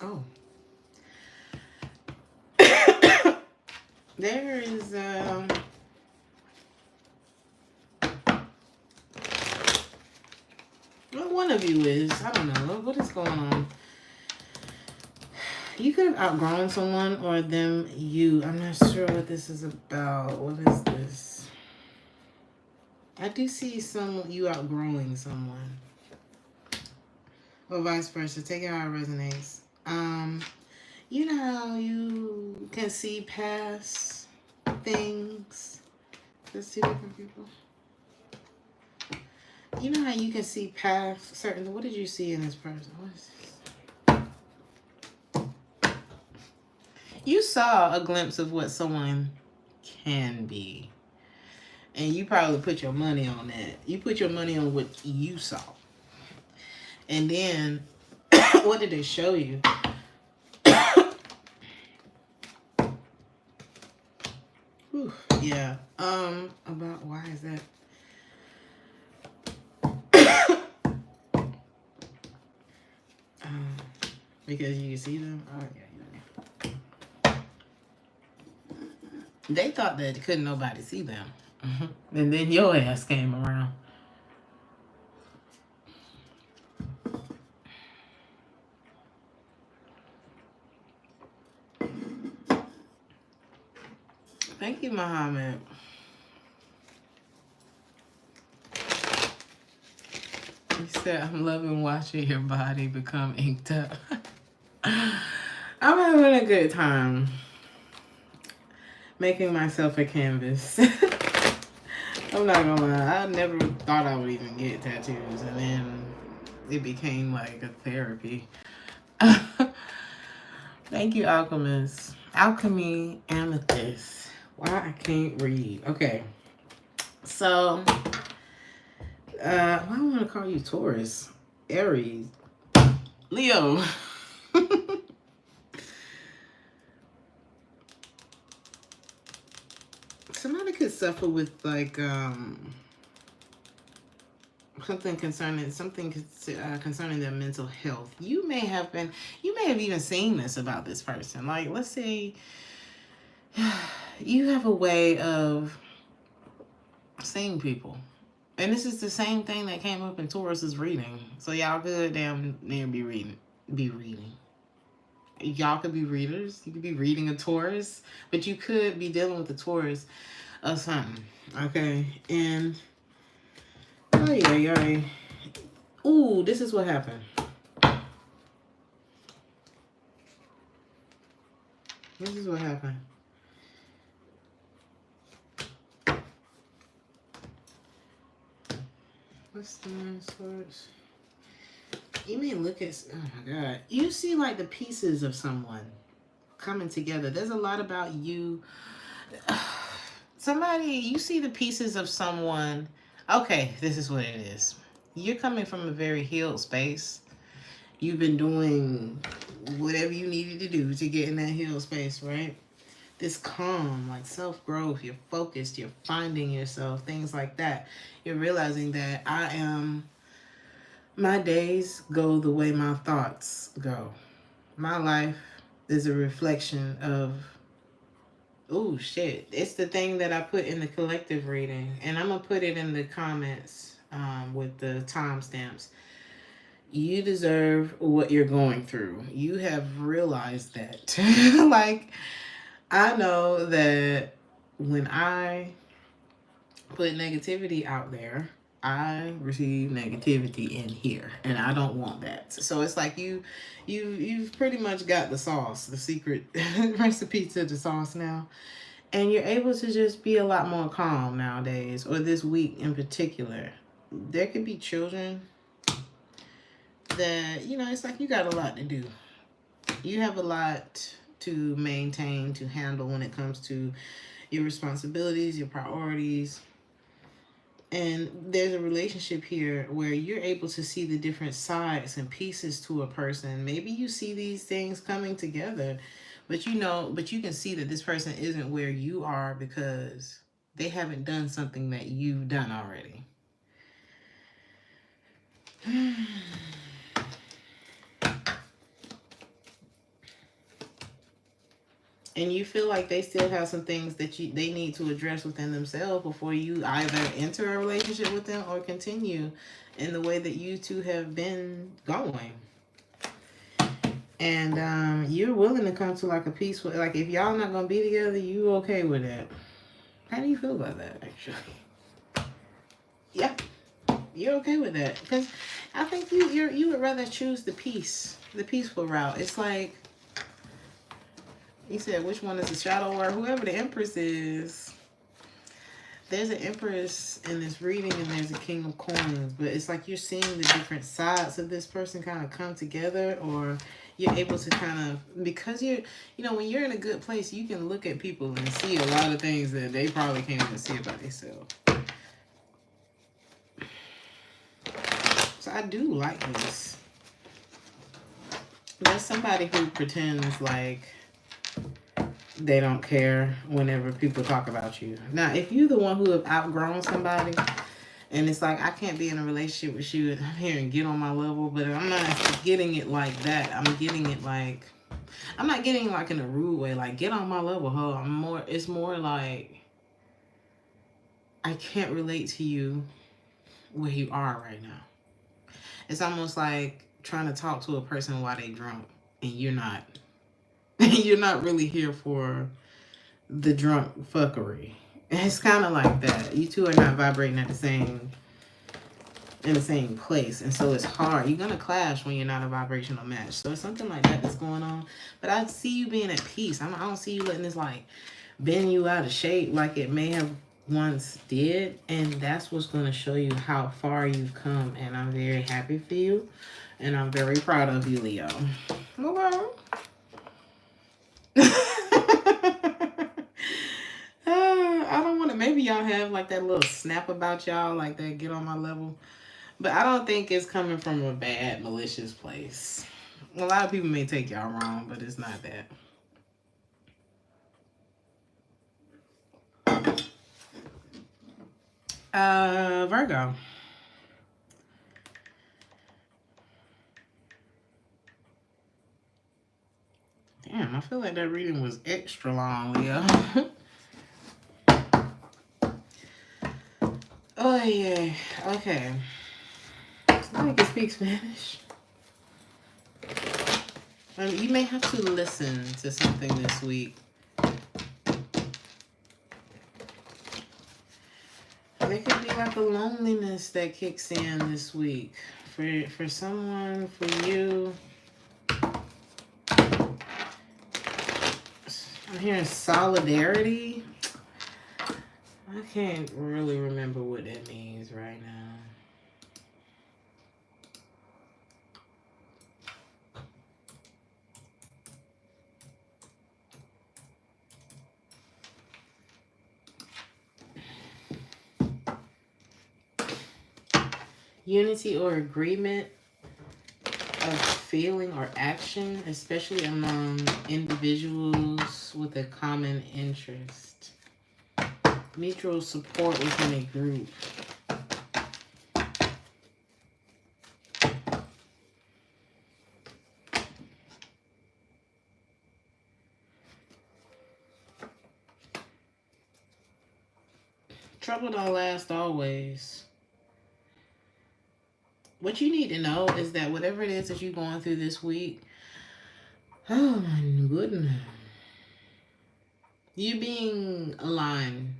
Oh. There is, well, one of you is, I don't know, what is going on? You could have outgrown someone or them, you. I'm not sure what this is about. What is this? I do see you outgrowing someone. Or vice versa. Take it how it resonates. You know how you can see past things? There's two different people. You know how you can see past certain... What did you see in this person? What is this? You saw a glimpse of what someone can be. And you probably put your money on that. You put your money on what you saw. And then, what did they show you? Whew, yeah. About why is that? Because you can see them? Oh, yeah. They thought that couldn't nobody see them. And then your ass came around. Thank you, Muhammad. You said, I'm loving watching your body become inked up. I'm having a good time making myself a canvas. I'm not gonna lie, I never thought I would even get tattoos, and then it became like a therapy. Thank you, Alchemist. Alchemy Amethyst. Why I can't read. Okay. So, why do I want to call you Taurus? Aries. Leo. Somebody could suffer with like something concerning their mental health. You may have even seen this about this person. Like, let's say you have a way of seeing people. And this is the same thing that came up in Taurus's reading. So y'all could damn near be reading. Y'all could be readers. You could be reading a Taurus, but you could be dealing with a Taurus or something. Okay, and oh yeah. Ooh, this is what happened. This is what happened. What's the Nine of Swords? You may look at, oh my God. You see like the pieces of someone coming together. There's a lot about you. You see the pieces of someone. Okay, this is what it is. You're coming from a very healed space. You've been doing whatever you needed to do to get in that healed space, right? This calm, like self-growth, you're focused, you're finding yourself, things like that. You're realizing that my days go the way my thoughts go. My life is a reflection of, oh shit, it's the thing that I put in the collective reading, and I'm gonna put it in the comments with the timestamps. You deserve what you're going through. You have realized that. Like, I know that when I put negativity out there, I receive negativity in here, and I don't want that. So it's like you've pretty much got the sauce, the secret recipe to the sauce now, and you're able to just be a lot more calm nowadays, or this week in particular. There could be children that, it's like you got a lot to do. You have a lot to maintain, to handle when it comes to your responsibilities, your priorities. And there's a relationship here where you're able to see the different sides and pieces to a person. Maybe you see these things coming together, but you can see that this person isn't where you are because they haven't done something that you've done already. And you feel like they still have some things that they need to address within themselves before you either enter a relationship with them or continue in the way that you two have been going. And you're willing to come to like a peaceful, like if y'all not gonna be together, you okay with that? How do you feel about that, actually? Yeah, you're okay with that because I think you would rather choose the peaceful route. It's like you said, which one is the shadow or whoever the Empress is. There's an Empress in this reading and there's a King of Coins, but it's like you're seeing the different sides of this person kind of come together, or you're able to kind of, because when you're in a good place, you can look at people and see a lot of things that they probably can't even see about themselves. So I do like this. There's somebody who pretends like they don't care whenever people talk about you. Now, if you're the one who have outgrown somebody, and it's like, I can't be in a relationship with you, and I'm here and get on my level, but I'm not getting it like that. I'm getting it like, I'm not getting like in a rude way, like, get on my level, ho. It's more like, I can't relate to you where you are right now. It's almost like trying to talk to a person while they drunk, and you're not. You're not really here for the drunk fuckery. It's kind of like that. You two are not vibrating in the same place, and so it's hard. You're gonna clash when you're not a vibrational match. So it's something like that that's going on. But I see you being at peace. I don't see you letting this like bend you out of shape like it may have once did, and that's what's going to show you how far you've come. And I'm very happy for you, and I'm very proud of you, Leo. Okay. I don't want to, maybe y'all have like that little snap about y'all, like that get on my level, but I don't think it's coming from a bad, malicious place. A lot of people may take y'all wrong, but it's not that. Virgo. Damn, I feel like that reading was extra long, Leo. Oh, yeah. Okay. Somebody can speak Spanish. You may have to listen to something this week. There could be like a loneliness that kicks in this week. For someone, for you. I'm hearing solidarity. I can't really remember what that means right now. Unity or agreement of feeling or action, especially among individuals with a common interest. Mutual support within a group. Trouble don't last always. What you need to know is that whatever it is that you're going through this week, oh my goodness, you being aligned.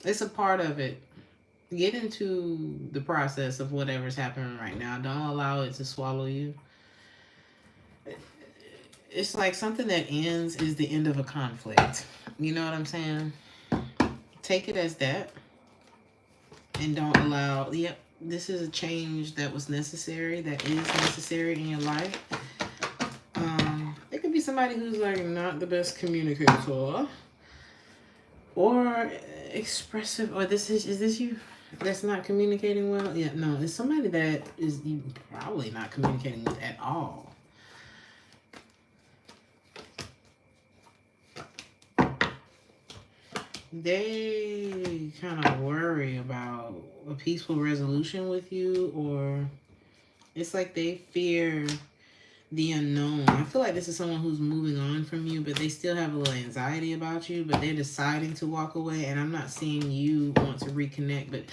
It's a part of it. Get into the process of whatever's happening right now. Don't allow it to swallow you. It's like something that ends is the end of a conflict. You know what I'm saying? Take it as that. And don't allow, yep, this is a change that was necessary, that is necessary in your life. It could be somebody who's like not the best communicator or expressive, or is this you that's not communicating well? Yeah, no, it's somebody that is you probably not communicating with at all. They kind of worry about a peaceful resolution with you, or it's like they fear The unknown. I feel like this is someone who's moving on from you, but they still have a little anxiety about you, but they're deciding to walk away. And I'm not seeing you want to reconnect, but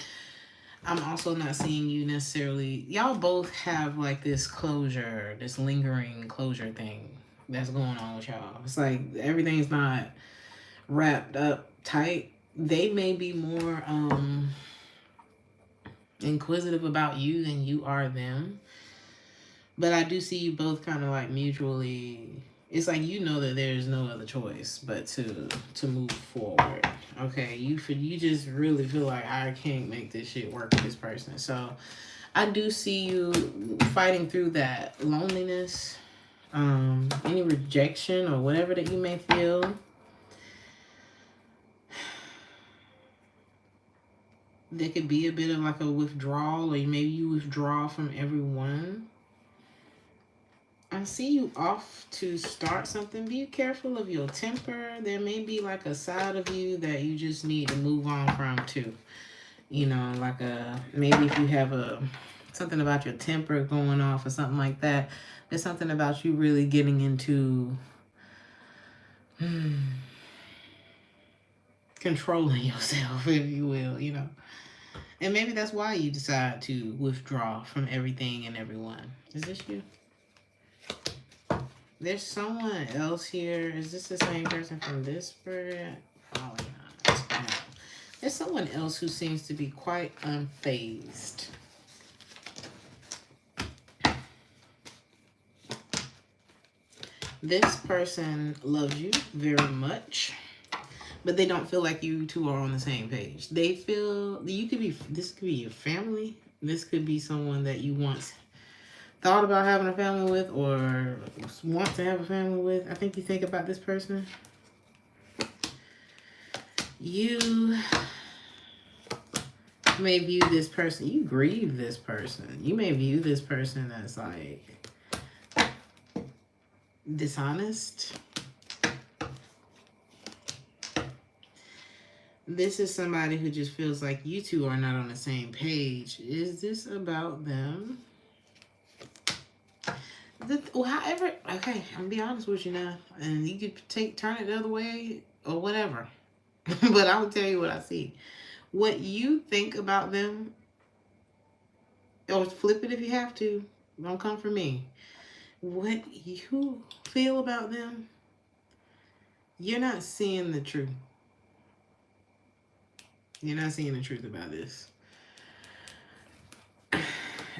I'm also not seeing you necessarily. Y'all both have like this closure, this lingering closure thing that's going on with y'all. It's like everything's not wrapped up tight. They may be more inquisitive about you than you are them. But I do see you both kind of like mutually. It's like you know that there's no other choice but to move forward. Okay, you just really feel like I can't make this shit work with this person. So I do see you fighting through that loneliness, any rejection or whatever that you may feel. There could be a bit of like a withdrawal, or maybe you withdraw from everyone. I see you off to start something. Be careful of your temper. There may be like a side of you that you just need to move on from too. You know, like maybe if you have something about your temper going off or something like that. There's something about you really getting into controlling yourself, if you will, you know. And maybe that's why you decide to withdraw from everything and everyone. Is this you? There's someone else here. Is this the same person from this spread? Probably not. No. There's someone else who seems to be quite unfazed. This person loves you very much, but they don't feel like you two are on the same page. They feel this could be your family. This could be someone that you once thought about having a family with or want to have a family with. I think you think about this person. You may view this person, you grieve this person. You may view this person as like dishonest. This is somebody who just feels like you two are not on the same page. Is this about them? However, okay, I'm gonna be honest with you now, and you could turn it the other way or whatever. But I will tell you what I see. What you think about them, or flip it if you have to. Don't come for me. What you feel about them, you're not seeing the truth. You're not seeing the truth about this.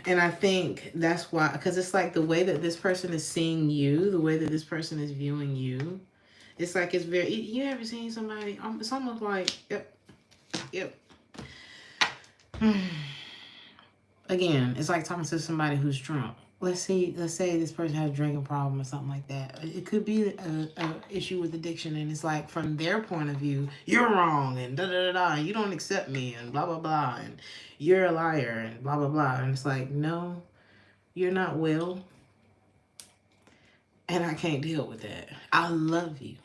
And I think that's why, because it's like the way that this person is seeing you, the way that this person is viewing you, it's like it's very, you ever seen somebody, it's almost like, yep. Again, it's like talking to somebody who's drunk. Let's say this person has a drinking problem or something like that. It could be a issue with addiction, and it's like from their point of view, you're wrong and da-da-da-da, you don't accept me and blah, blah, blah, and you're a liar and blah, blah, blah. And it's like, no, you're not well, and I can't deal with that. I love you.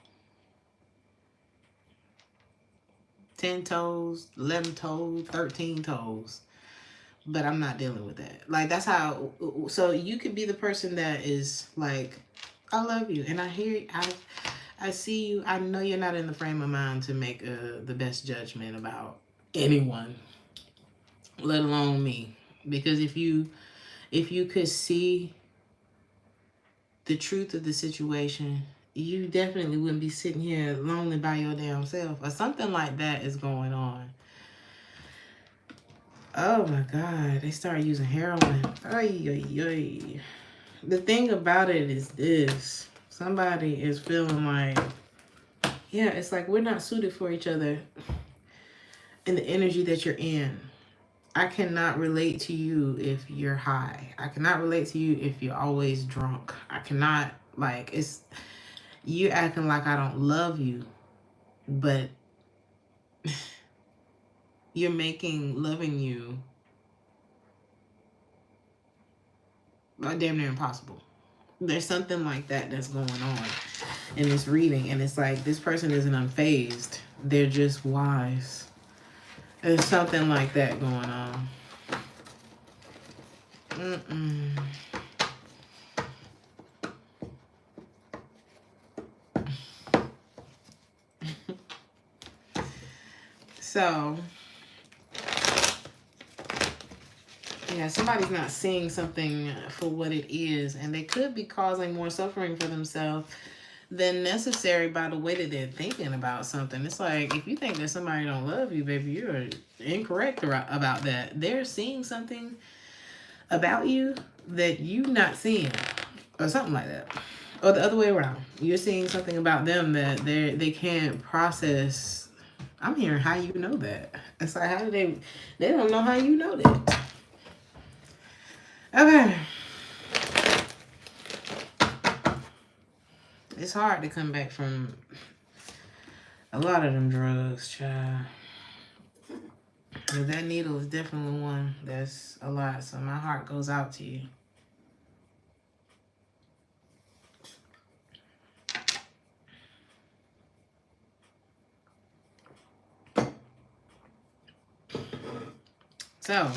10 toes, 11 toes, 13 toes. But I'm not dealing with that. Like, that's how, so you could be the person that is like, I love you. And I hear, I see you. I know you're not in the frame of mind to make the best judgment about anyone, let alone me. Because if you could see the truth of the situation, you definitely wouldn't be sitting here lonely by your damn self. Or something like that is going on. Oh my God, they started using heroin. Ay. The thing about it is this. Somebody is feeling like, yeah, it's like we're not suited for each other in the energy that you're in. I cannot relate to you if you're high. I cannot relate to you if you're always drunk. I cannot, like, it's, you acting like I don't love you, but you're making loving you damn near impossible. There's something like that that's going on in this reading, and it's like this person isn't unfazed. They're just wise. There's something like that going on. So, yeah, somebody's not seeing something for what it is, and they could be causing more suffering for themselves than necessary by the way that they're thinking about something. It's like, if you think that somebody don't love you, baby, you're incorrect about that. They're seeing something about you that you're not seeing, or something like that. Or the other way around. You're seeing something about them that they can't process. I'm hearing how you know that. It's like, how do they don't know how you know that. Okay. It's hard to come back from a lot of them drugs, child. But that needle is definitely one that's a lot. So my heart goes out to you. So,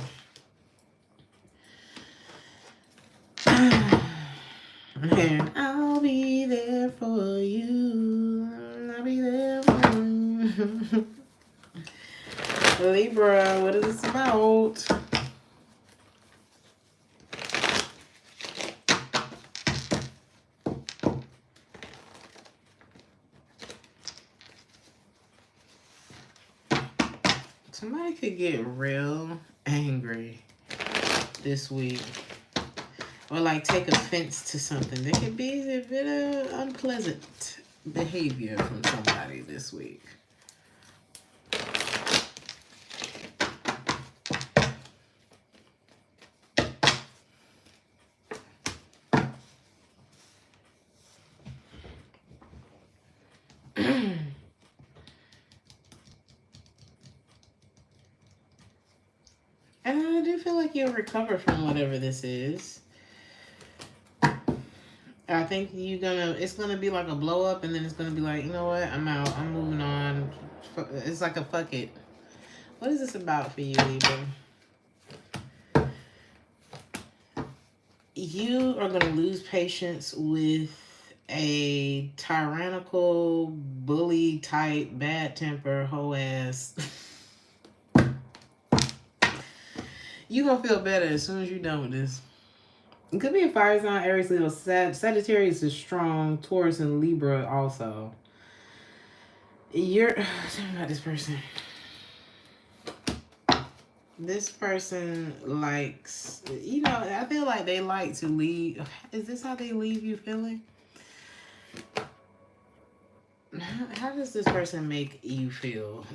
and I'll be there for you. I'll be there for you. Libra, what is this about? Somebody could get real angry this week. Or like take offense to something. There could be a bit of unpleasant behavior from somebody this week. And I do feel like you'll recover from whatever this is. I think it's gonna be like a blow up, and then it's gonna be like, you know what, I'm out, I'm moving on. It's like a fuck it. What is this about for you, Libra? You are gonna lose patience with a tyrannical, bully type, bad temper, hoe ass. You gonna feel better as soon as you're done with this. It could be a fire sign, Aries, Leo, Sagittarius is strong, Taurus and Libra also. Tell me about this person. This person likes, I feel like they like to leave. Is this how they leave you feeling? How does this person make you feel?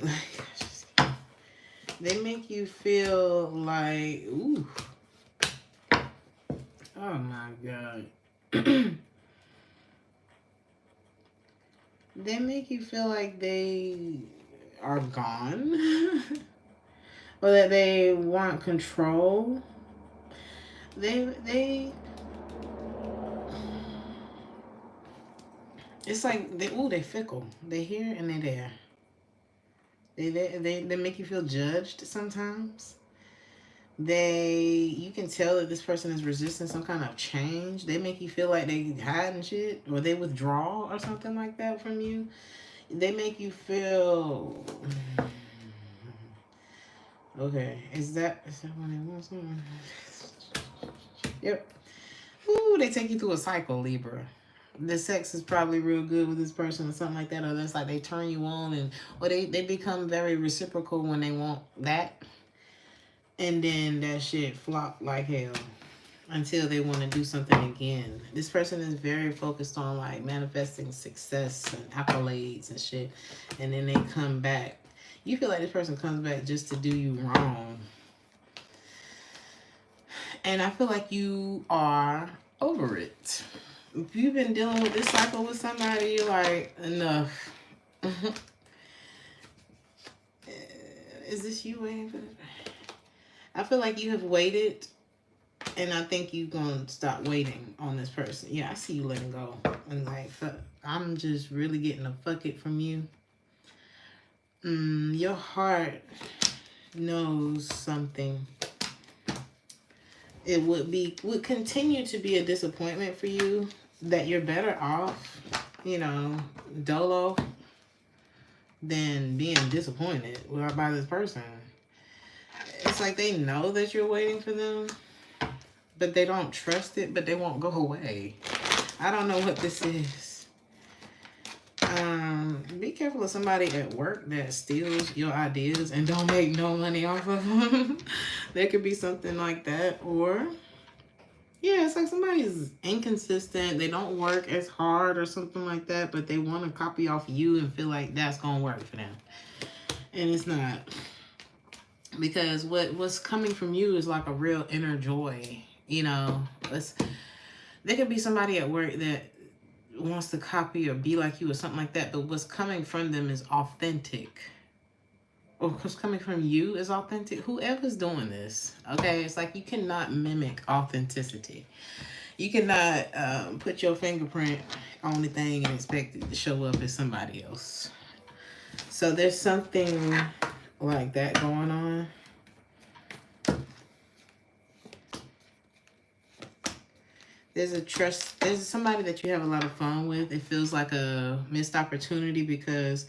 They make you feel like, ooh. Oh my God. They make you feel like they are gone. Or that they want control. It's like they fickle. They here and they there. They make you feel judged sometimes. You can tell that this person is resisting some kind of change. They make you feel like they hide and shit, or they withdraw or something like that from you. They make you feel. Okay, is that what they want? Yep. Ooh, they take you through a cycle, Libra. The sex is probably real good with this person or something like that, or it's like they turn you on, or they become very reciprocal when they want that, and then that shit flop like hell until they want to do something again. This person is very focused on like manifesting success and accolades and shit, and then they come back. You feel like this person comes back just to do you wrong. And I feel like you are over it. If you've been dealing with this cycle with somebody, you're like, enough. Is this you waiting for this? I feel like you have waited, and I think you're going to stop waiting on this person. Yeah, I see you letting go. And like, I'm just really getting a fuck it from you. Your heart knows something. It would continue to be a disappointment for you, that you're better off, dolo, than being disappointed by this person. It's like they know that you're waiting for them, but they don't trust it, but they won't go away. I don't know what this is. Be careful of somebody at work that steals your ideas and don't make no money off of them. There could be something like that. Or, yeah, it's like somebody's inconsistent. They don't work as hard or something like that, but they want to copy off you and feel like that's going to work for them. And it's not. Because what's coming from you is like a real inner joy. You know, there could be somebody at work that wants to copy or be like you or something like that, but what's coming from them is authentic. Or what's coming from you is authentic. Whoever's doing this, okay? It's like you cannot mimic authenticity. You cannot put your fingerprint on the thing and expect it to show up as somebody else. So there's something like that going on. There's somebody that you have a lot of fun with. It feels like a missed opportunity because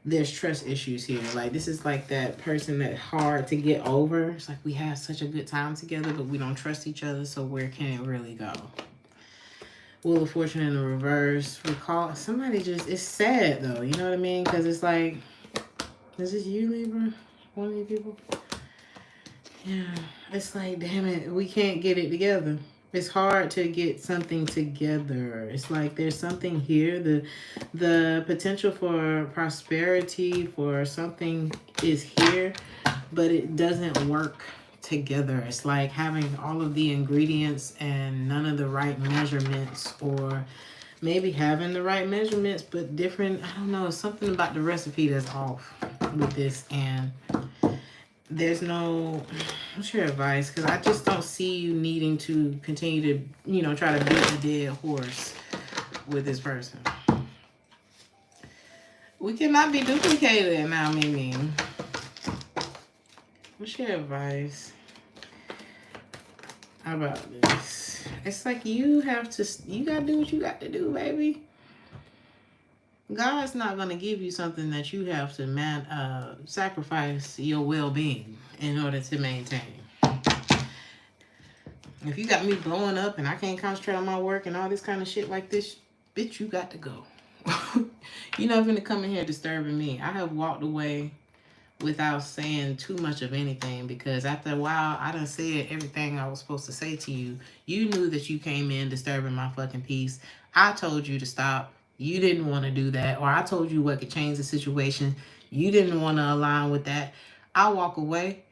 there's trust issues here. Like, this is like that person that's hard to get over. It's like we have such a good time together, but we don't trust each other, so where can it really go? Wheel of Fortune in the reverse. Recall somebody just, it's sad though, you know what I mean? Because it's like, is this you, Libra? One of you people? Yeah, it's like, damn it, we can't get it together. It's hard to get something together. It's like there's something here. The potential for prosperity, for something is here, but it doesn't work together. It's like having all of the ingredients and none of the right measurements, or maybe having the right measurements, but different. I don't know. Something about the recipe that's off with this, and there's no, what's your advice? Because I just don't see you needing to continue to, you know, try to beat a dead horse with this person. We cannot be duplicated now, Mimi. What's your advice about this? It's like you gotta do what you got to do, baby. God's not going to give you something that you have to sacrifice your well-being in order to maintain. If you got me blowing up and I can't concentrate on my work and all this kind of shit like this, bitch, you got to go. You're not going to come in here disturbing me. I have walked away without saying too much of anything, because after a while, I done said everything I was supposed to say to you. You knew that you came in disturbing my fucking peace. I told you to stop. You didn't want to do that. Or I told you what could change the situation. You didn't want to align with that. I walk away.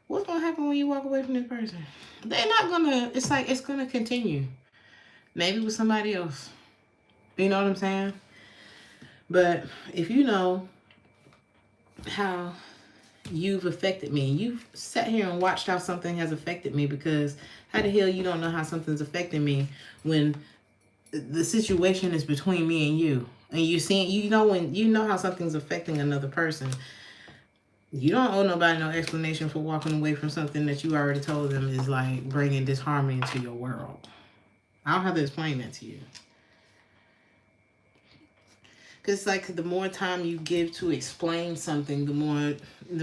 What's going to happen when you walk away from this person? They're not going to, it's like, it's going to continue. Maybe with somebody else. You know what I'm saying? But if you know how you've affected me, you've sat here and watched how something has affected me, because how the hell you don't know how something's affecting me when the situation is between me and you, and you're seeing, you know, when you know how something's affecting another person, you don't owe nobody no explanation for walking away from something that you already told them is like bringing disharmony into your world. I don't have to explain that to you, because like the more time you give to explain something, the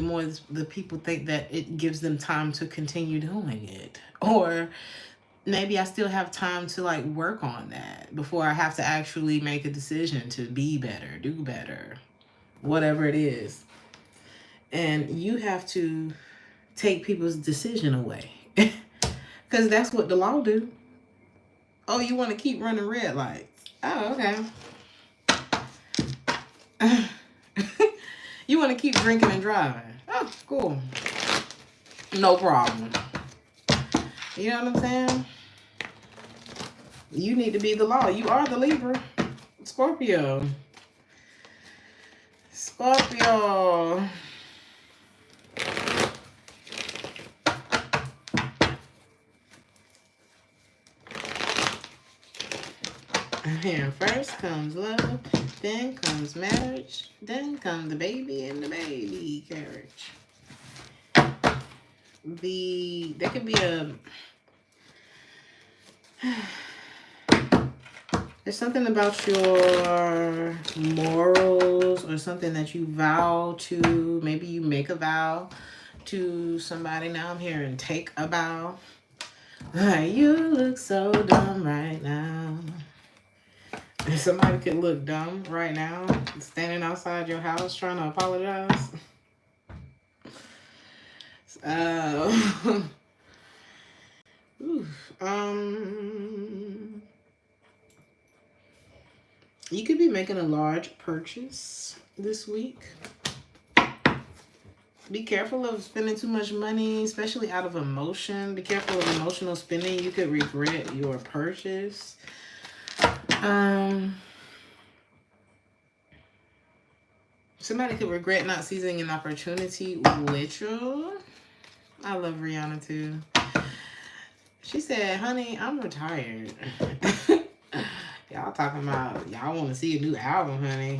more the people think that it gives them time to continue doing it. Or maybe I still have time to like work on that before I have to actually make a decision to be better, do better, whatever it is. And you have to take people's decision away, because that's what the law do. Oh, you want to keep running red lights? Oh, okay. You want to keep drinking and driving? Oh, cool. No problem. You know what I'm saying? You need to be the law. You are the Libra. Scorpio. Scorpio. And first comes love, then comes marriage, then comes the baby and the baby carriage. There could be There's something about your morals or something that you vow to. Maybe you make a vow to somebody. Now I'm hearing take a vow. You look so dumb right now. If somebody could look dumb right now, standing outside your house trying to apologize. You could be making a large purchase this week. Be careful of spending too much money, especially out of emotion. Be careful of emotional spending. You could regret your purchase. Somebody could regret not seizing an opportunity with you. I love Rihanna too. She said, honey, I'm retired. Y'all talking about, y'all want to see a new album, honey.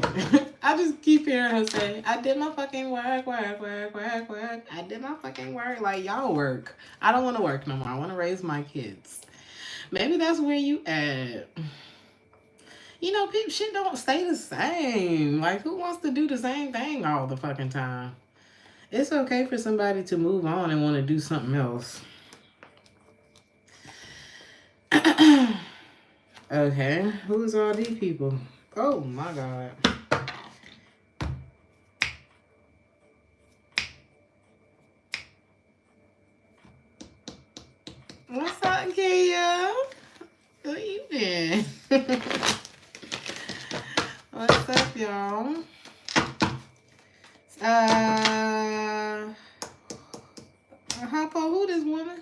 I just keep hearing her say, I did my fucking work. I did my fucking work. Like, y'all work. I don't want to work no more. I want to raise my kids. Maybe that's where you at. You know, people, shit don't stay the same. Like, who wants to do the same thing all the fucking time? It's okay for somebody to move on and want to do something else. Okay, who's all these people? Oh my God. What's up, Kia? Good evening. What's up, y'all? Hoppo, who this woman?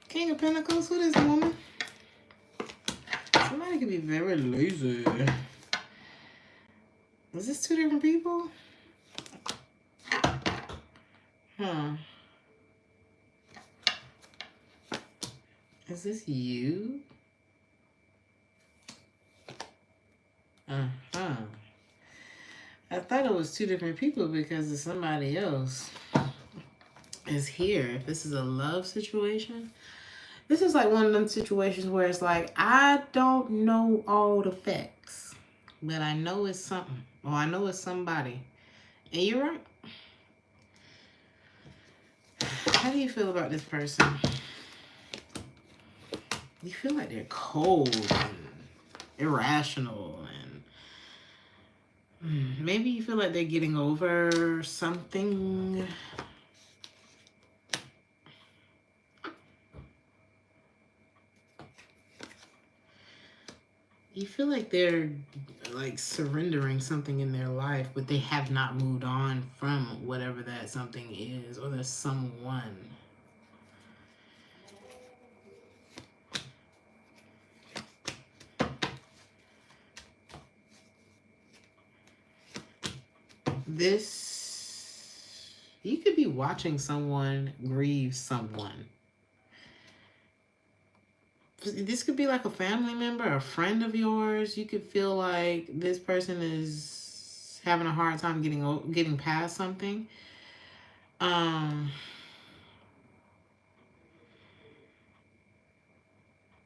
King of Pentacles, who this woman? Somebody could be very lazy. Is this two different people? Huh. Is this you? Uh-huh. I thought it was two different people because of somebody else is here. If this is a love situation, this is like one of them situations where it's like, I don't know all the facts, but I know it's something, or I know it's somebody. And you're right. How do you feel about this person? You feel like they're cold and irrational, and maybe you feel like they're getting over something. You feel like they're like surrendering something in their life, but they have not moved on from whatever that something is, or there's someone. You could be watching someone grieve someone. This could be like a family member, a friend of yours. You could feel like this person is having a hard time getting past something. And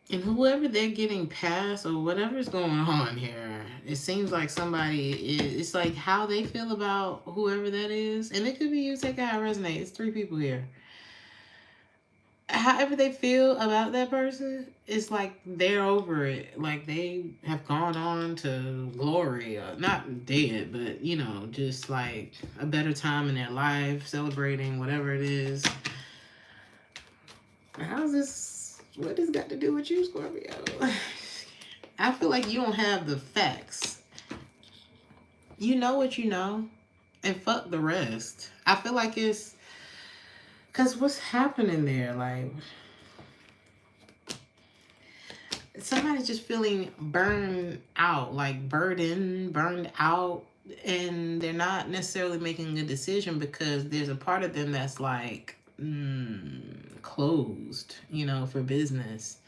whoever they're getting past or whatever's going on here, it seems like it's like how they feel about whoever that is. And it could be you, take it how it resonates. It's three people here. However they feel about that person, it's like they're over it. Like they have gone on to glory. Not dead, but, you know, just like a better time in their life, celebrating whatever it is. How's this? What does got to do with you, Scorpio? I feel like you don't have the facts. You know what you know, and fuck the rest. I feel like it's because what's happening there? Like, somebody's just feeling burned out, like burned out, and they're not necessarily making a decision because there's a part of them that's like, closed, you know, for business.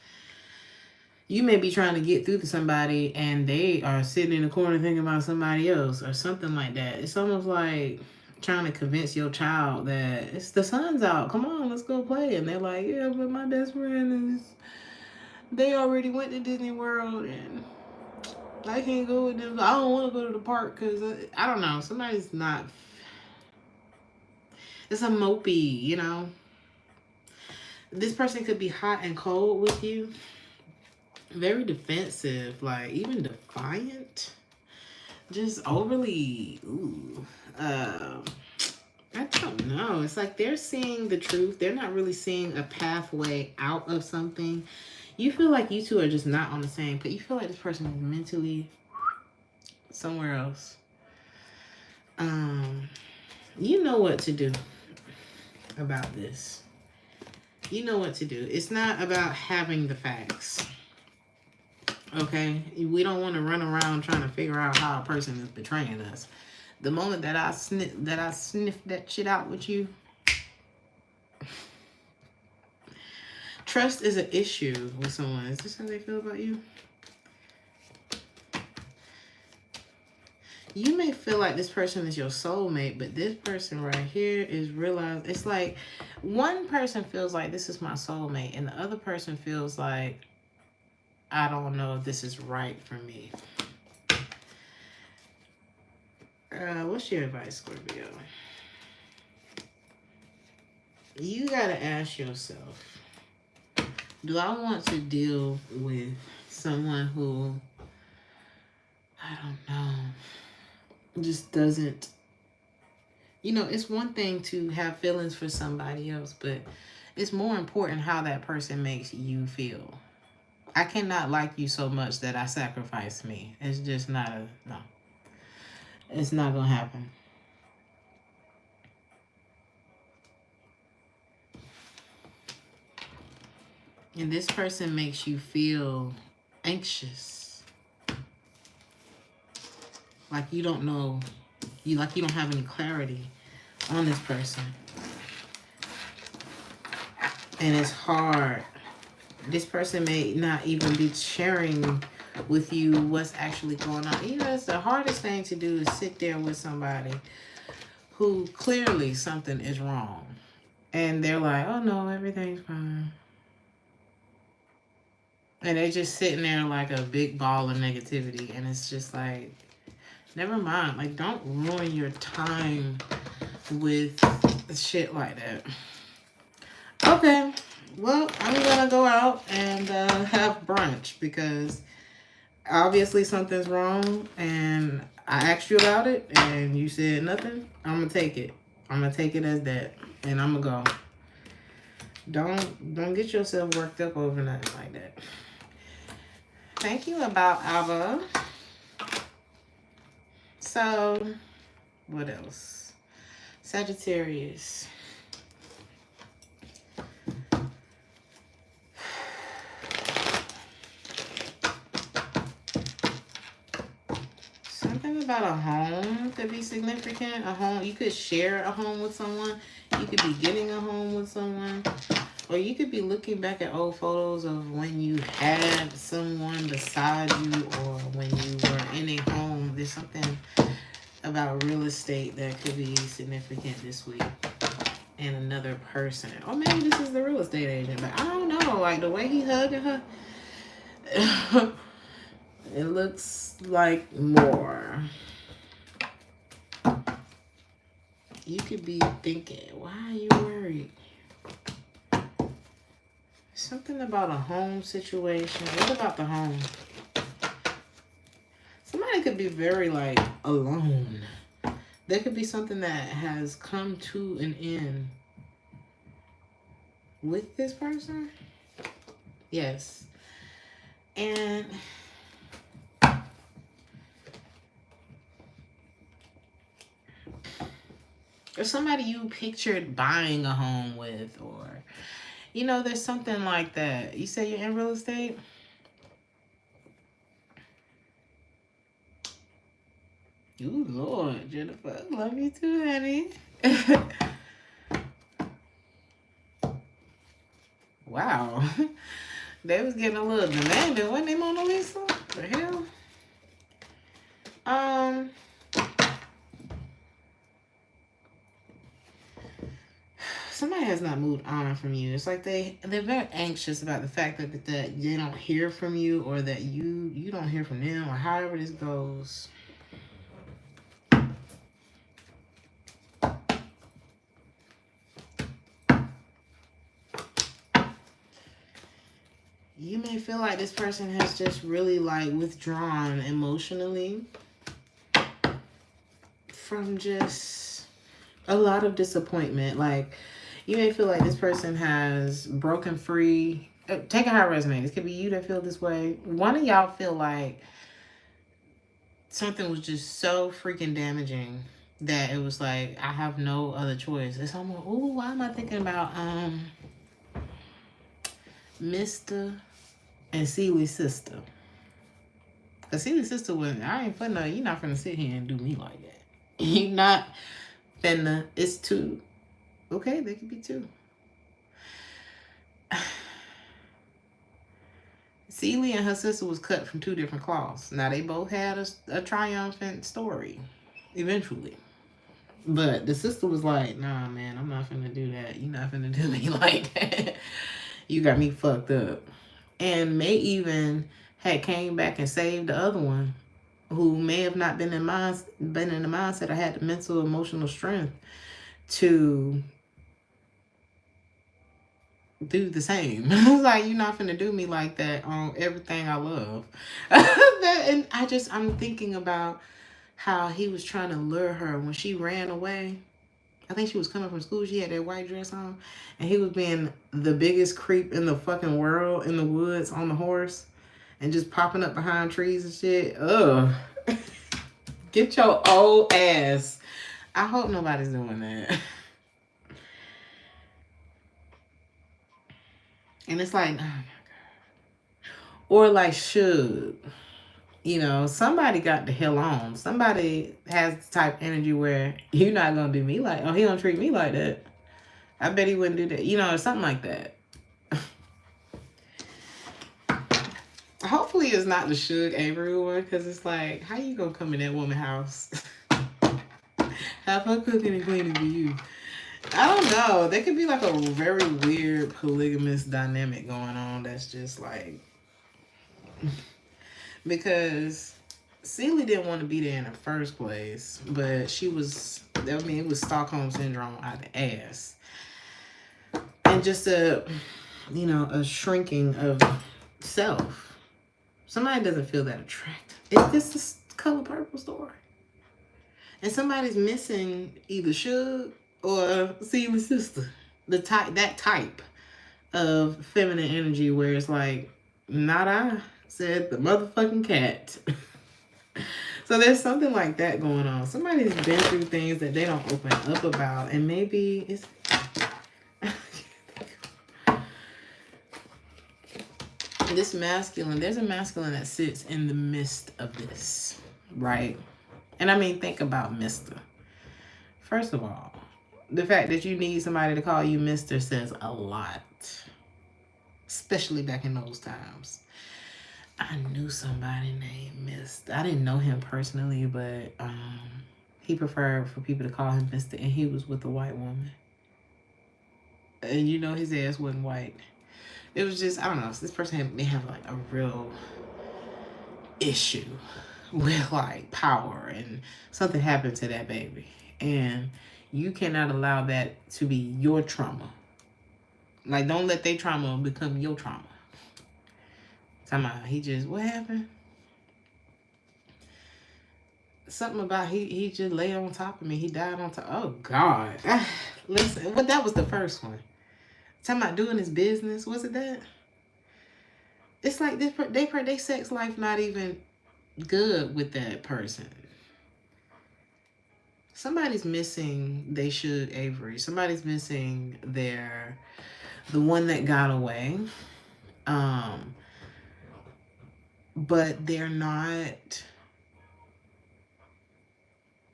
You may be trying to get through to somebody and they are sitting in the corner thinking about somebody else or something like that. It's almost like trying to convince your child that it's the sun's out. Come on, let's go play. And they're like, yeah, but my best friend is, they already went to Disney World and I can't go with them. I don't want to go to the park because I don't know. Somebody's not. It's a mopey, you know. This person could be hot and cold with you. Very defensive, like even defiant. Just overly, ooh. I don't know. It's like they're seeing the truth. They're not really seeing a pathway out of something. You feel like you two are just not on the same, but you feel like this person is mentally somewhere else. You know what to do about this. You know what to do. It's not about having the facts. Okay? We don't want to run around trying to figure out how a person is betraying us. The moment that I sniff that shit out with you, trust is an issue with someone. Is this how they feel about you? You may feel like this person is your soulmate, but this person right here is realized. It's like one person feels like this is my soulmate, and the other person feels like, I don't know if this is right for me. What's your advice, Scorpio? You gotta ask yourself, do I want to deal with someone who, I don't know, just doesn't, you know, it's one thing to have feelings for somebody else, but it's more important how that person makes you feel. I cannot like you so much that I sacrifice me. It's just not no. It's not gonna happen. And this person makes you feel anxious. Like you don't know, you don't have any clarity on this person. And it's hard. This person may not even be sharing with you what's actually going on. You know, it's the hardest thing to do is sit there with somebody who clearly something is wrong. And they're like, oh no, everything's fine. And they're just sitting there like a big ball of negativity. And it's just like, never mind. Like, don't ruin your time with shit like that. Okay. Well, I'm going to go out and have brunch because obviously something's wrong. And I asked you about it and you said nothing. I'm going to take it. I'm going to take it as that. And I'm going to go. Don't get yourself worked up over nothing like that. Thank you, about Ava. So, what else? Sagittarius. Something about a home could be significant. A home, you could share a home with someone. You could be getting a home with someone. Or you could be looking back at old photos of when you had someone beside you or when you were in a home. There's something about real estate that could be significant this week. And another person. Or maybe this is the real estate agent. But I don't know. Like the way he hugging her. It looks like more. You could be thinking, why are you worried? Something about a home situation. What about the home? Somebody could be very, like, alone. There could be something that has come to an end with this person. Yes. And or somebody you pictured buying a home with, or, you know, there's something like that. You say you're in real estate? Ooh, Lord, Jennifer. Love you too, honey. Wow. They was getting a little demanding, wasn't they, Mona Lisa? The hell? somebody has not moved on from you. It's like they're very anxious about the fact that they don't hear from you, or that you don't hear from them, or however this goes. You may feel like this person has just really like withdrawn emotionally from just a lot of disappointment. Like, you may feel like this person has broken free. Take it how it resonates. This could be you that feel this way. One of y'all feel like something was just so freaking damaging that it was like, I have no other choice. It's almost, ooh, why am I thinking about Mr. and Seely's sister? Because Seely's sister was, I ain't finna, you're not finna sit here and do me like that. You're not finna, it's two. Okay, they could be two. Seely and her sister was cut from two different cloths. Now, they both had a triumphant story, eventually. But the sister was like, nah, man, I'm not finna do that. You're not finna do me like that. You got me fucked up. And may even had came back and saved the other one, who may have not been in the mindset or had the mental, emotional strength to do the same. It's like, you're not finna do me like that on everything I love. And I'm thinking about how he was trying to lure her when she ran away. I think she was coming from school. She had that white dress on, and he was being the biggest creep in the fucking world in the woods on the horse and just popping up behind trees and shit. Ugh. Get your old ass. I hope nobody's doing that. And it's like, oh my God. Or like, should, you know, somebody got the hell on. Somebody has the type of energy where you're not going to do me like, oh, he don't treat me like that. I bet he wouldn't do that. You know, or something like that. Hopefully it's not the Suge Avery one, because it's like, how you going to come in that woman's house? Have her cooking and cleaning for you. I don't know. There could be like a very weird polygamous dynamic going on that's just like, because Seely didn't want to be there in the first place, but she was, I mean, it was Stockholm Syndrome out the ass. And just a shrinking of self. Somebody doesn't feel that attractive. It's just this color purple story. And somebody's missing either Suge or Seely's sister. That type of feminine energy where it's like, not I, said the motherfucking cat. So there's something like that going on. Somebody's been through things that they don't open up about, and maybe it's this masculine. There's a masculine that sits in the midst of this, right? And I mean, think about Mr. First of all, the fact that you need somebody to call you Mr. says a lot, especially back in those times. I knew somebody named Mr. I didn't know him personally, but he preferred for people to call him Mr. And he was with a white woman. And you know his ass wasn't white. It was just, I don't know. So this person may have like a real issue with like power, and something happened to that baby. And you cannot allow that to be your trauma. Like, don't let their trauma become your trauma. Talking about, what happened? Something about he just laid on top of me. He died on top. Oh, God. Listen, well, that was the first one. Talking about doing his business. Was it that? It's like they sex life not even good with that person. Somebody's missing they Suge Avery. Somebody's missing the one that got away. But they're not.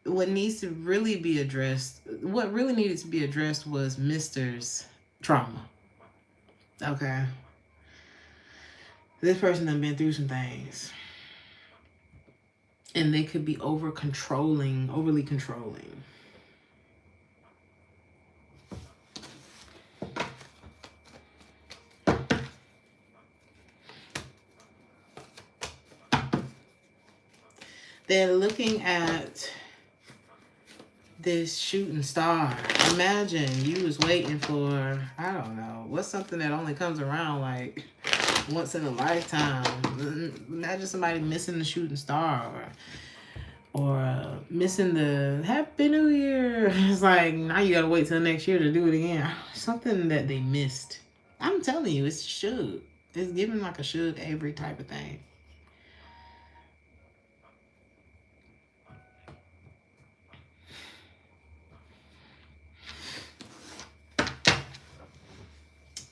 What needs to really be addressed, what really needed to be addressed was Mr.'s trauma. Okay. This person done been through some things. And they could be overly controlling. They're looking at this shooting star. Imagine you was waiting for, I don't know, what's something that only comes around like once in a lifetime. Imagine somebody missing the shooting star, or missing the Happy New Year. It's like, now you gotta wait till next year to do it again. Something that they missed. I'm telling you, it's should. It's giving like a should Avery type of thing.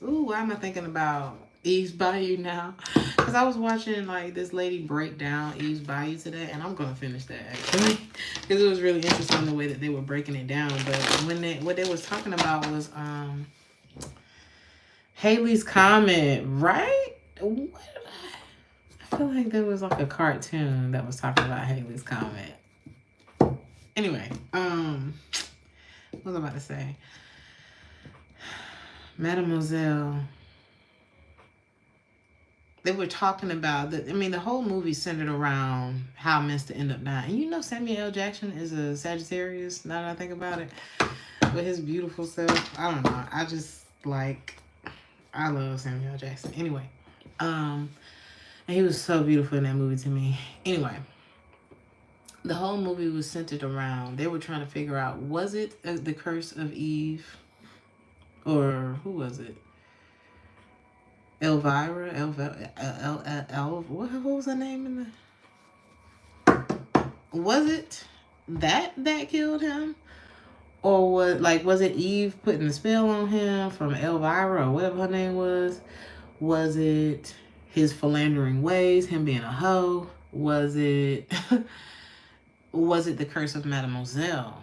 Ooh, why am I thinking about Eve's Bayou now? Because I was watching like this lady break down Eve's Bayou today, and I'm gonna finish that actually, because it was really interesting the way that they were breaking it down. But what they was talking about was Halley's Comet, right? What? I feel like there was like a cartoon that was talking about Halley's Comet. Anyway, what was I about to say? Mademoiselle. They were talking about the whole movie centered around how Mr. ended up dying. And you know Samuel L. Jackson is a Sagittarius, now that I think about it. With his beautiful self. I don't know. I love Samuel L. Jackson. Anyway. And he was so beautiful in that movie to me. Anyway. The whole movie was centered around, they were trying to figure out, was it the curse of Eve? Or who was it? Elvira? What was her name in the... Was it that killed him? Or was it Eve putting the spell on him from Elvira or whatever her name was? Was it his philandering ways, him being a hoe? Was it the curse of Mademoiselle,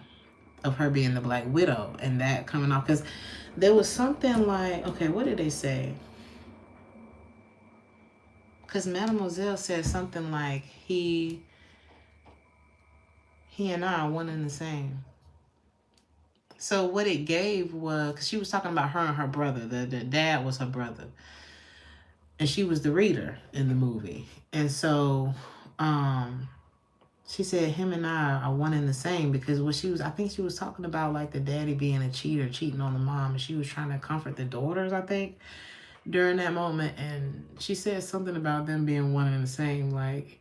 of her being the Black Widow and that coming off? Because there was something like, okay, what did they say? Because Mademoiselle said something like, he and I are one and the same. So what it gave was, because she was talking about her and her brother. The dad was her brother. And she was the reader in the movie. And so she said him and I are one and the same, because I think she was talking about like the daddy being a cheater, cheating on the mom, and she was trying to comfort the daughters, I think, during that moment. And she said something about them being one and the same, like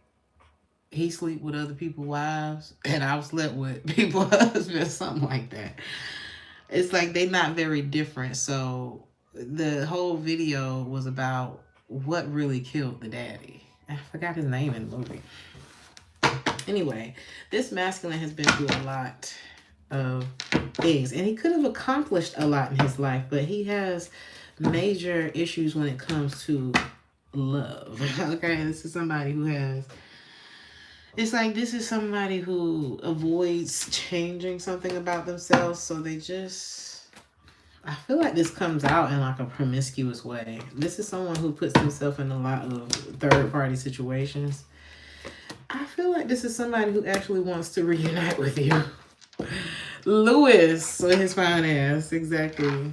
he sleep with other people's wives and I've slept with people's husbands, something like that. It's like they not very different. So the whole video was about what really killed the daddy. I forgot his name in the movie. Anyway, this masculine has been through a lot of things, and he could have accomplished a lot in his life, but he has major issues when it comes to love. Okay, this is somebody who has... It's like this is somebody who avoids changing something about themselves, so they just... I feel like this comes out in like a promiscuous way. This is someone who puts himself in a lot of third-party situations. I feel like this is somebody who actually wants to reunite with you. Lewis with his fine ass, exactly.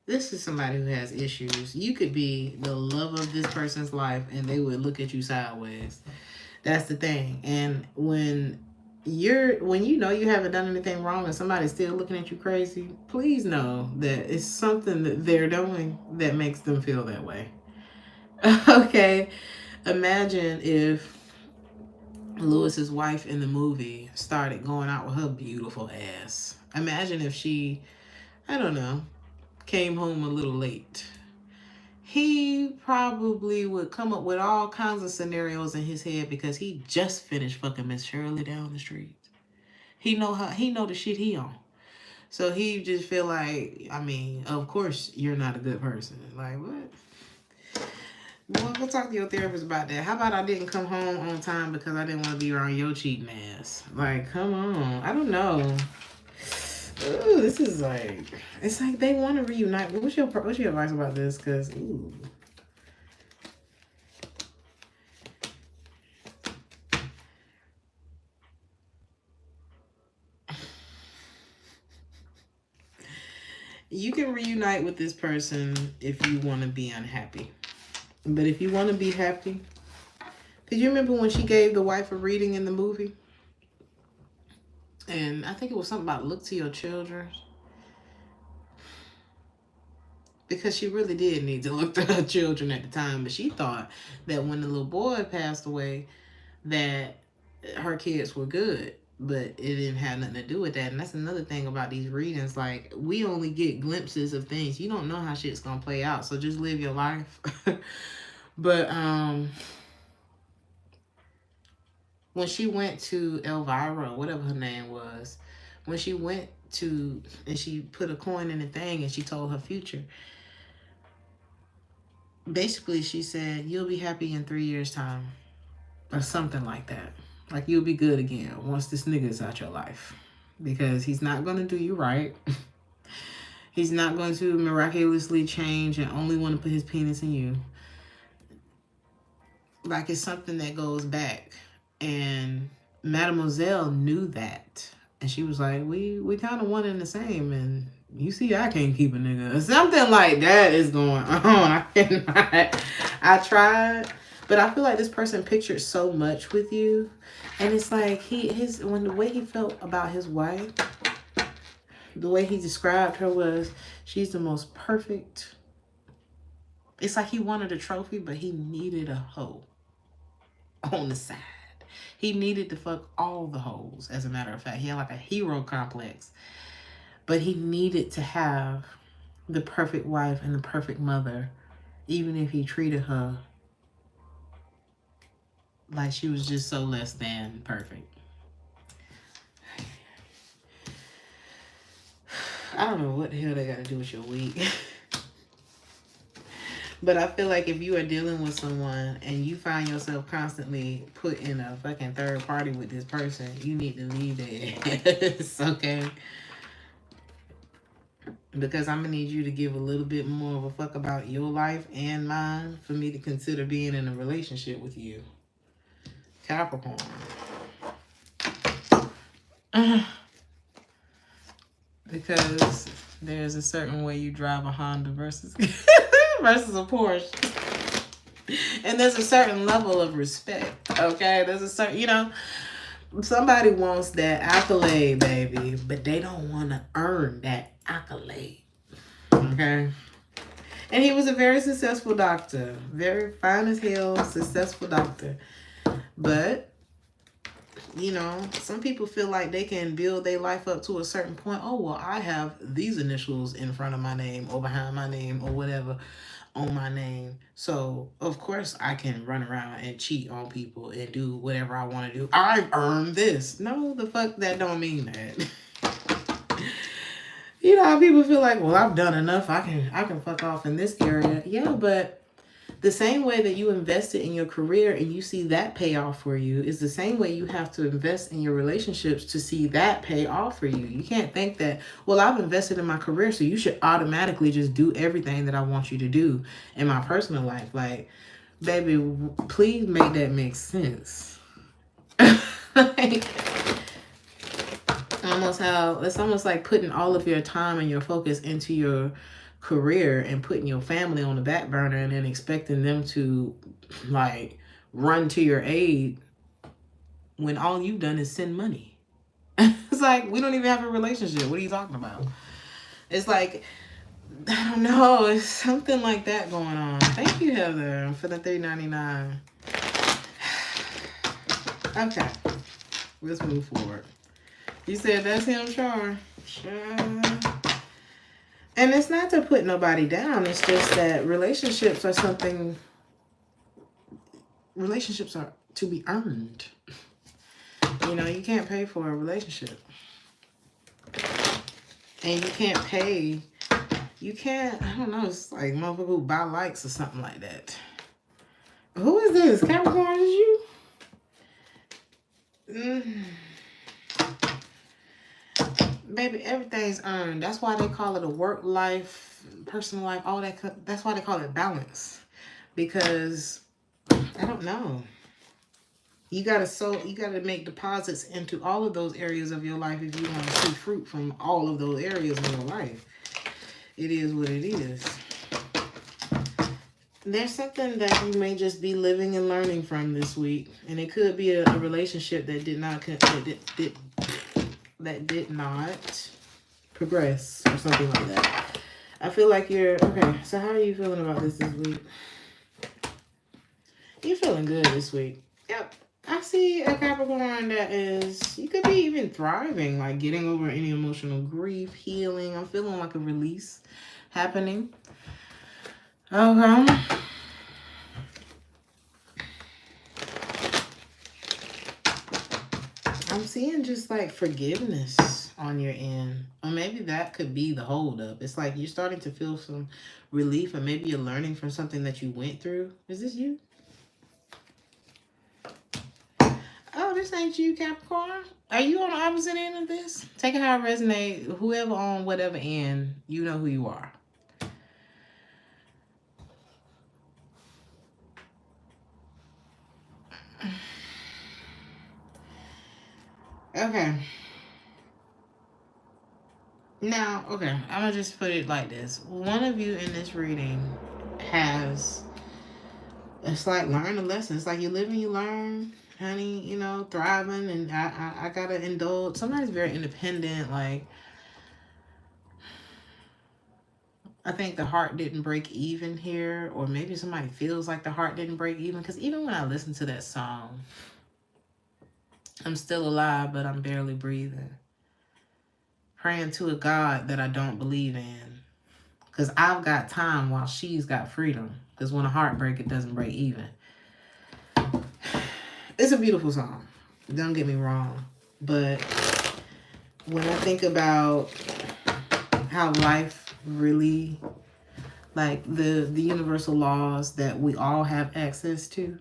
This is somebody who has issues. You could be the love of this person's life and they would look at you sideways. That's the thing. And when you know you haven't done anything wrong and somebody's still looking at you crazy, please know that it's something that they're doing that makes them feel that way. Okay? Imagine if Lewis's wife in the movie started going out with her beautiful ass. Imagine if she, I don't know, came home a little late. He probably would come up with all kinds of scenarios in his head because he just finished fucking Miss Shirley down the street. He know the shit he on. So he just feel like, I mean, of course you're not a good person. Like, what? Well, go talk to your therapist about that. How about I didn't come home on time because I didn't want to be around your cheating ass? Like, come on. I don't know. Ooh, this is like, it's like they want to reunite. What's your advice about this? Because, ooh. You can reunite with this person if you want to be unhappy. But if you want to be happy, because you remember when she gave the wife a reading in the movie? And I think it was something about look to your children. Because she really did need to look to her children at the time. But she thought that when the little boy passed away, that her kids were good. But it didn't have nothing to do with that. And that's another thing about these readings. Like, we only get glimpses of things. You don't know how shit's going to play out. So just live your life. But when she went to Elvira, whatever her name was, when she went to, and she put a coin in the thing and she told her future, basically she said, you'll be happy in 3 years' time. Or something like that. Like, you'll be good again once this nigga's out your life. Because he's not going to do you right. He's not going to miraculously change and only want to put his penis in you. Like, it's something that goes back. And Mademoiselle knew that. And she was like, we kind of one and the same. And you see, I can't keep a nigga. Something like that is going on. I cannot. I tried. But I feel like this person pictured so much with you. And it's like, when the way he felt about his wife, the way he described her was, she's the most perfect. It's like he wanted a trophy, but he needed a hoe on the side. He needed to fuck all the hoes, as a matter of fact. He had like a hero complex. But he needed to have the perfect wife and the perfect mother, even if he treated her like she was just so less than perfect. I don't know what the hell they got to do with your week. But I feel like if you are dealing with someone and you find yourself constantly put in a fucking third party with this person, you need to leave it. Okay? Because I'm going to need you to give a little bit more of a fuck about your life and mine for me to consider being in a relationship with you. Capricorn. Because there's a certain way you drive a Honda versus versus a Porsche. And there's a certain level of respect, okay? There's a certain, somebody wants that accolade, baby, but they don't want to earn that accolade, okay? And he was a very successful doctor. Very fine as hell, successful doctor. But, some people feel like they can build their life up to a certain point. Oh, well, I have these initials in front of my name or behind my name or whatever on my name. So, of course, I can run around and cheat on people and do whatever I want to do. I've earned this. No, the fuck, that don't mean that. You know how people feel like, well, I've done enough. I can fuck off in this area. Yeah, but the same way that you invested in your career and you see that pay off for you is the same way you have to invest in your relationships to see that pay off for you. You can't think that, well, I've invested in my career, so you should automatically just do everything that I want you to do in my personal life. Like, baby, please make that make sense. Like, it's almost like putting all of your time and your focus into your career and putting your family on the back burner and then expecting them to like run to your aid when all you've done is send money. It's like, we don't even have a relationship. What are you talking about? It's like, I don't know. It's something like that going on. Thank you, Heather, for the $3.99. Okay, let's move forward. You said that's him, Char. Sure. And it's not to put nobody down. It's just that relationships are to be earned. You can't pay for a relationship. And I don't know, it's like motherfucker who buy likes or something like that. Who is this? Capricorn, is you? Baby, everything's earned. That's why they call it a work life, personal life, all that. That's why they call it balance. Because, I don't know. You gotta make deposits into all of those areas of your life if you want to see fruit from all of those areas in your life. it is what it is. There's something that you may just be living and learning from this week, and it could be a relationship that did not progress or something like that. I feel like you're okay. So how are you feeling about this week? You're feeling good this week. Yep. I see a Capricorn that is, you could be even thriving, like getting over any emotional grief, healing. I'm feeling like a release happening. Okay. I'm seeing just like forgiveness on your end. Or maybe that could be the holdup. It's like you're starting to feel some relief, or maybe you're learning from something that you went through. Is this you? Oh, this ain't you, Capricorn. Are you on the opposite end of this? Take it how it resonates. Whoever on whatever end, you know who you are. Okay. Now, okay, I'm going to just put it like this. One of you in this reading has, it's like learn a lesson. It's like you live and you learn, honey, you know, thriving, and I got to indulge. Somebody's very independent, like, I think the heart didn't break even here, or maybe somebody feels like the heart didn't break even, because even when I listen to that song, I'm still alive, but I'm barely breathing. Praying to a God that I don't believe in, because I've got time while she's got freedom, because when a heart breaks, it doesn't break even. It's a beautiful song, don't get me wrong, but when I think about how life really, like the universal laws that we all have access to,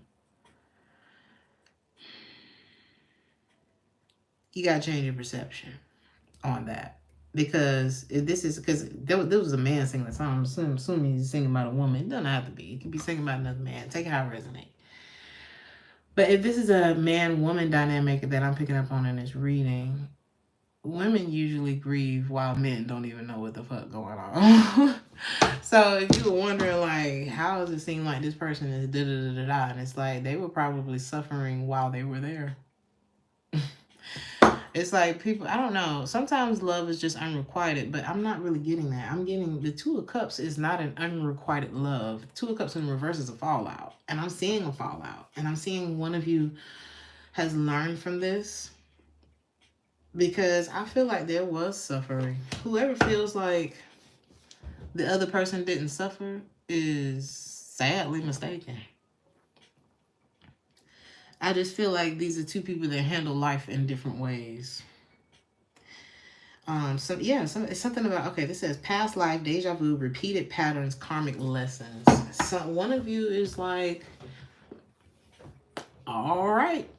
you got to change your perception on that. Because this is, because there was a man singing the song. I'm assuming he's singing about a woman. It doesn't have to be. He could be singing about another man. Take it how it resonates. But if this is a man-woman dynamic that I'm picking up on in this reading, women usually grieve while men don't even know what the fuck going on. So if you were wondering, like, how does it seem like this person is da-da-da-da-da, and it's like they were probably suffering while they were there. It's like people, I don't know. Sometimes love is just unrequited, but I'm not really getting that. I'm getting the Two of Cups is not an unrequited love. Two of Cups in reverse is a fallout. And I'm seeing a fallout. And I'm seeing one of you has learned from this, because I feel like there was suffering. Whoever feels like the other person didn't suffer is sadly mistaken. I just feel like these are two people that handle life in different ways. It's something about, okay, this says past life, deja vu, repeated patterns, karmic lessons. So one of you is like, all right,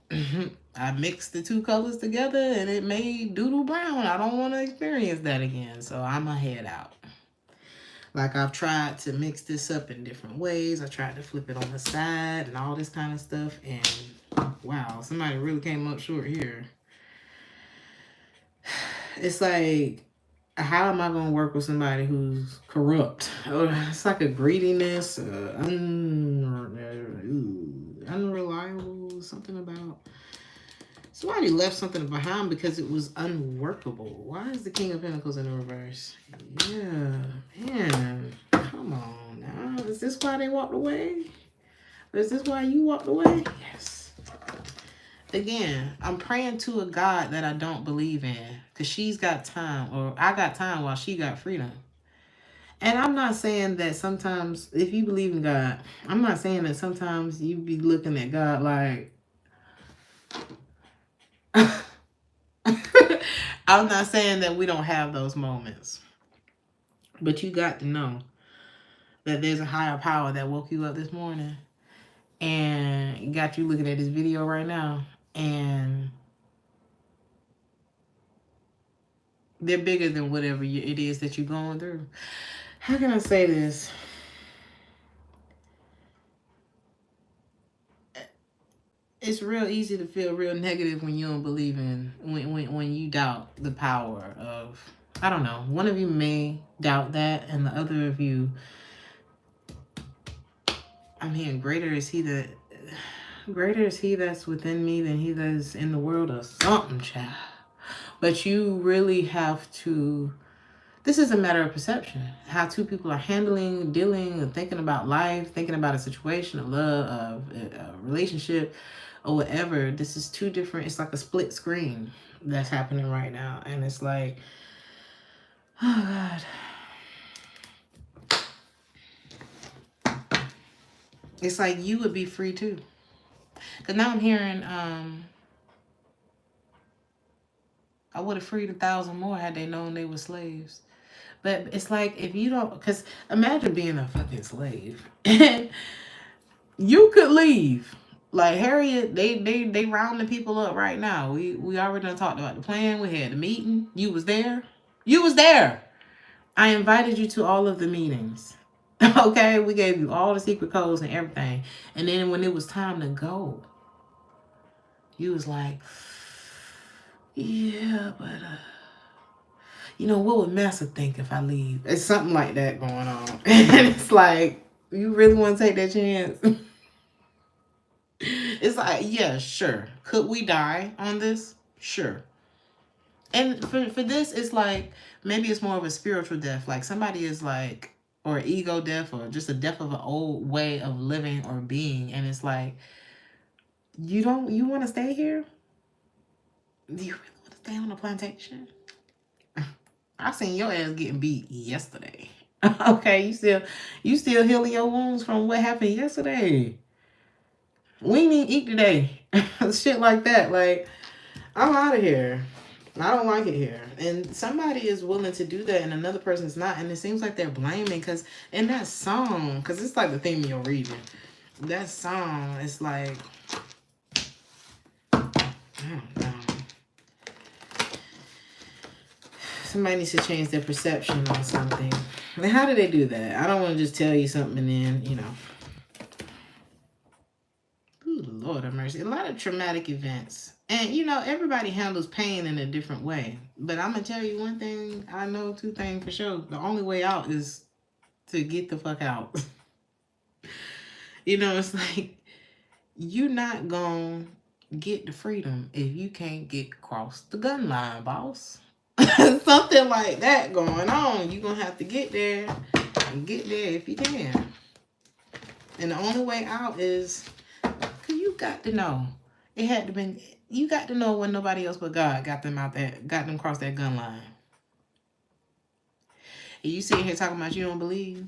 I mixed the two colors together and it made doodle brown. I don't want to experience that again, so I'm going to head out. Like, I've tried to mix this up in different ways. I tried to flip it on the side and all this kind of stuff, and wow, somebody really came up short here. It's like, how am I going to work with somebody who's corrupt? It's like a greediness, unreliable, something about somebody left something behind because it was unworkable. Why is the King of Pentacles in the reverse? Yeah, man, come on now. Is this why they walked away? Or is this why you walked away? Yes. Again, I'm praying to a God that I don't believe in, because she's got time, or I got time while she got freedom. And I'm not saying that sometimes, if you believe in God, I'm not saying that sometimes you be looking at God like, I'm not saying that we don't have those moments. But you got to know that there's a higher power that woke you up this morning and got you looking at this video right now. And they're bigger than whatever it is that you're going through. How can I say this? It's real easy to feel real negative when you don't believe in, when you doubt the power of I don't know. One of you may doubt that, and the other of you, I'm hearing greater is he that's within me than he that's in the world, or something, child. But you really have to, this is a matter of perception. How two people are handling, dealing, and thinking about life, thinking about a situation, of love, of a relationship, or whatever. This is two different, it's like a split screen that's happening right now. And it's like, oh God. It's like you would be free too. Because now I'm hearing, I would have freed 1,000 more had they known they were slaves. But it's like, if you don't, because imagine being a fucking slave. And you could leave. Like Harriet, they rounding people up right now. We already done talked about the plan. We had the meeting. You was there. You was there. I invited you to all of the meetings. Okay, we gave you all the secret codes and everything. And then when it was time to go, you was like, yeah, but you know, what would Massa think if I leave? It's something like that going on. And it's like, you really want to take that chance? It's like, yeah, sure. Could we die on this? Sure. And for this, it's like, maybe it's more of a spiritual death. Like somebody is like, or ego death, or just a death of an old way of living or being. And it's like, you want to stay here? Do you really want to stay on the plantation? I seen your ass getting beat yesterday. Okay, you still healing your wounds from what happened yesterday. We ain't even eat today. Shit like that. Like, I'm out of here. I don't like it here. And somebody is willing to do that and another person's not. And it seems like they're blaming, because in that song, because it's like the theme of your reading, that song is like, I don't know. Somebody needs to change their perception on something. And how do they do that? I don't want to just tell you something and then, you know. Ooh, Lord have mercy. A lot of traumatic events. And, you know, everybody handles pain in a different way. But I'm going to tell you one thing. I know two things for sure. The only way out is to get the fuck out. You know, it's like, you're not going to get the freedom if you can't get across the gun line, boss. Something like that going on. You're going to have to get there and get there if you can. And the only way out is, because you got to know. It had to been, you got to know when nobody else but God got them out there, got them across that gun line. And you sitting here talking about you don't believe.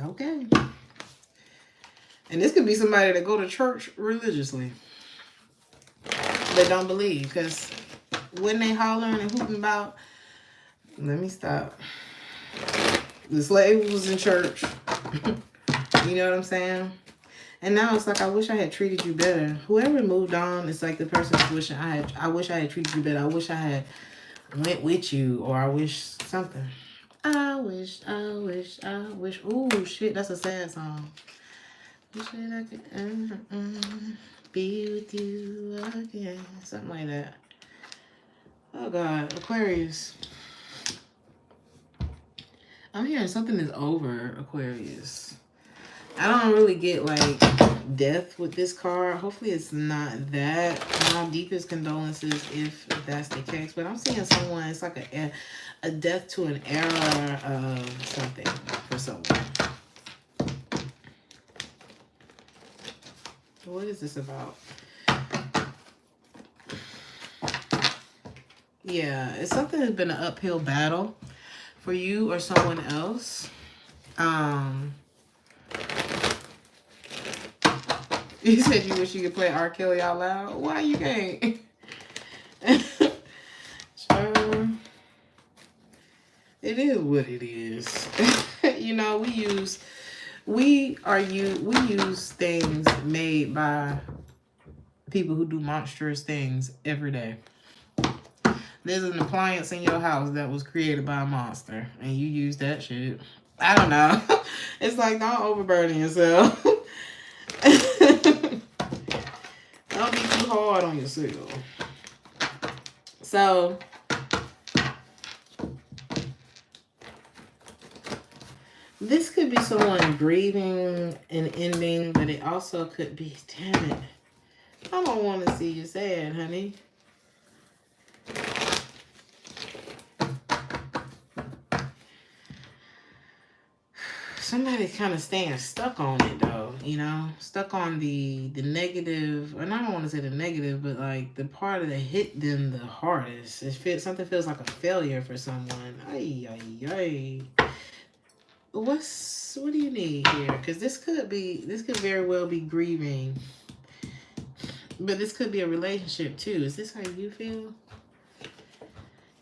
Okay. And this could be somebody that go to church religiously. They don't believe, because when they hollering and hooping about, let me stop. The slave was in church. You know what I'm saying? And now it's like, I wish I had treated you better. Whoever moved on, it's like the person's wishing I wish I had treated you better. I wish I had went with you, or I wish something. I wish. Ooh, shit, that's a sad song. Wish that I could be with you again. Something like that. Oh, God. Aquarius. I'm hearing something is over, Aquarius. I don't really get, like, death with this card. Hopefully it's not that. My deepest condolences if that's the case. But I'm seeing someone, it's like a death to an era of something for someone. What is this about? Yeah, it's something that's been an uphill battle for you or someone else. You said you wish you could play R. Kelly out loud. Why you can't? Sure. It is what it is. You know, we use things made by people who do monstrous things every day. There's an appliance in your house that was created by a monster, and you use that shit. I don't know. It's like, don't overburden yourself. Don't be too hard on yourself. So, This could be someone grieving an ending, but it also could be, damn it. I don't want to see you sad, honey. Somebody's kind of staying stuck on it, though, you know? Stuck on the negative, and I don't want to say the negative, but like the part that hit them the hardest. Something feels like a failure for someone. Ay, ay, ay. What do you need here? Because this could very well be grieving. But this could be a relationship too. Is this how you feel?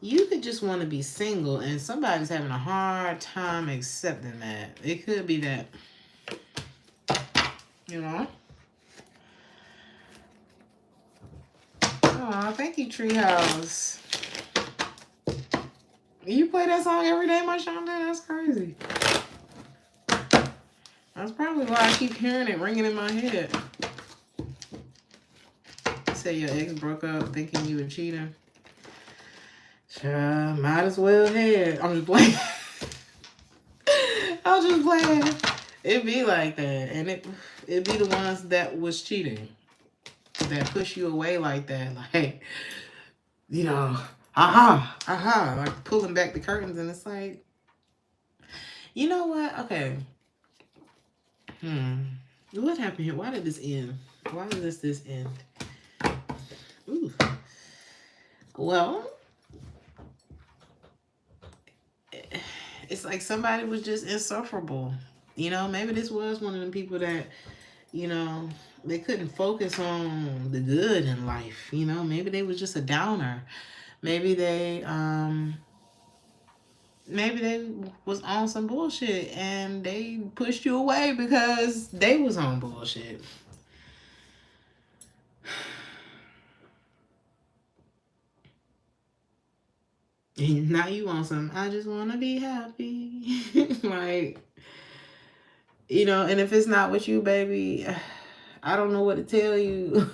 You could just want to be single and somebody's having a hard time accepting that. It could be that. You know? Oh, thank you, Treehouse. You play that song every day, my Shonda? That's crazy. That's probably why I keep hearing it ringing in my head. Say your ex broke up thinking you were cheating. Sure, might as well have. I'm just playing. I'm just playing. It be like that. And it be the ones that was cheating. That push you away like that. Like, you know, like pulling back the curtains. And it's like, you know what? Okay. What happened here? Why did this end? Why did this end? Ooh. Well, it's like somebody was just insufferable. You know, maybe this was one of them people that, you know, they couldn't focus on the good in life. You know, maybe they was just a downer. Maybe they was on some bullshit and they pushed you away because they was on bullshit. And now you want something. I just want to be happy. Like, you know, and if it's not with you, baby, I don't know what to tell you.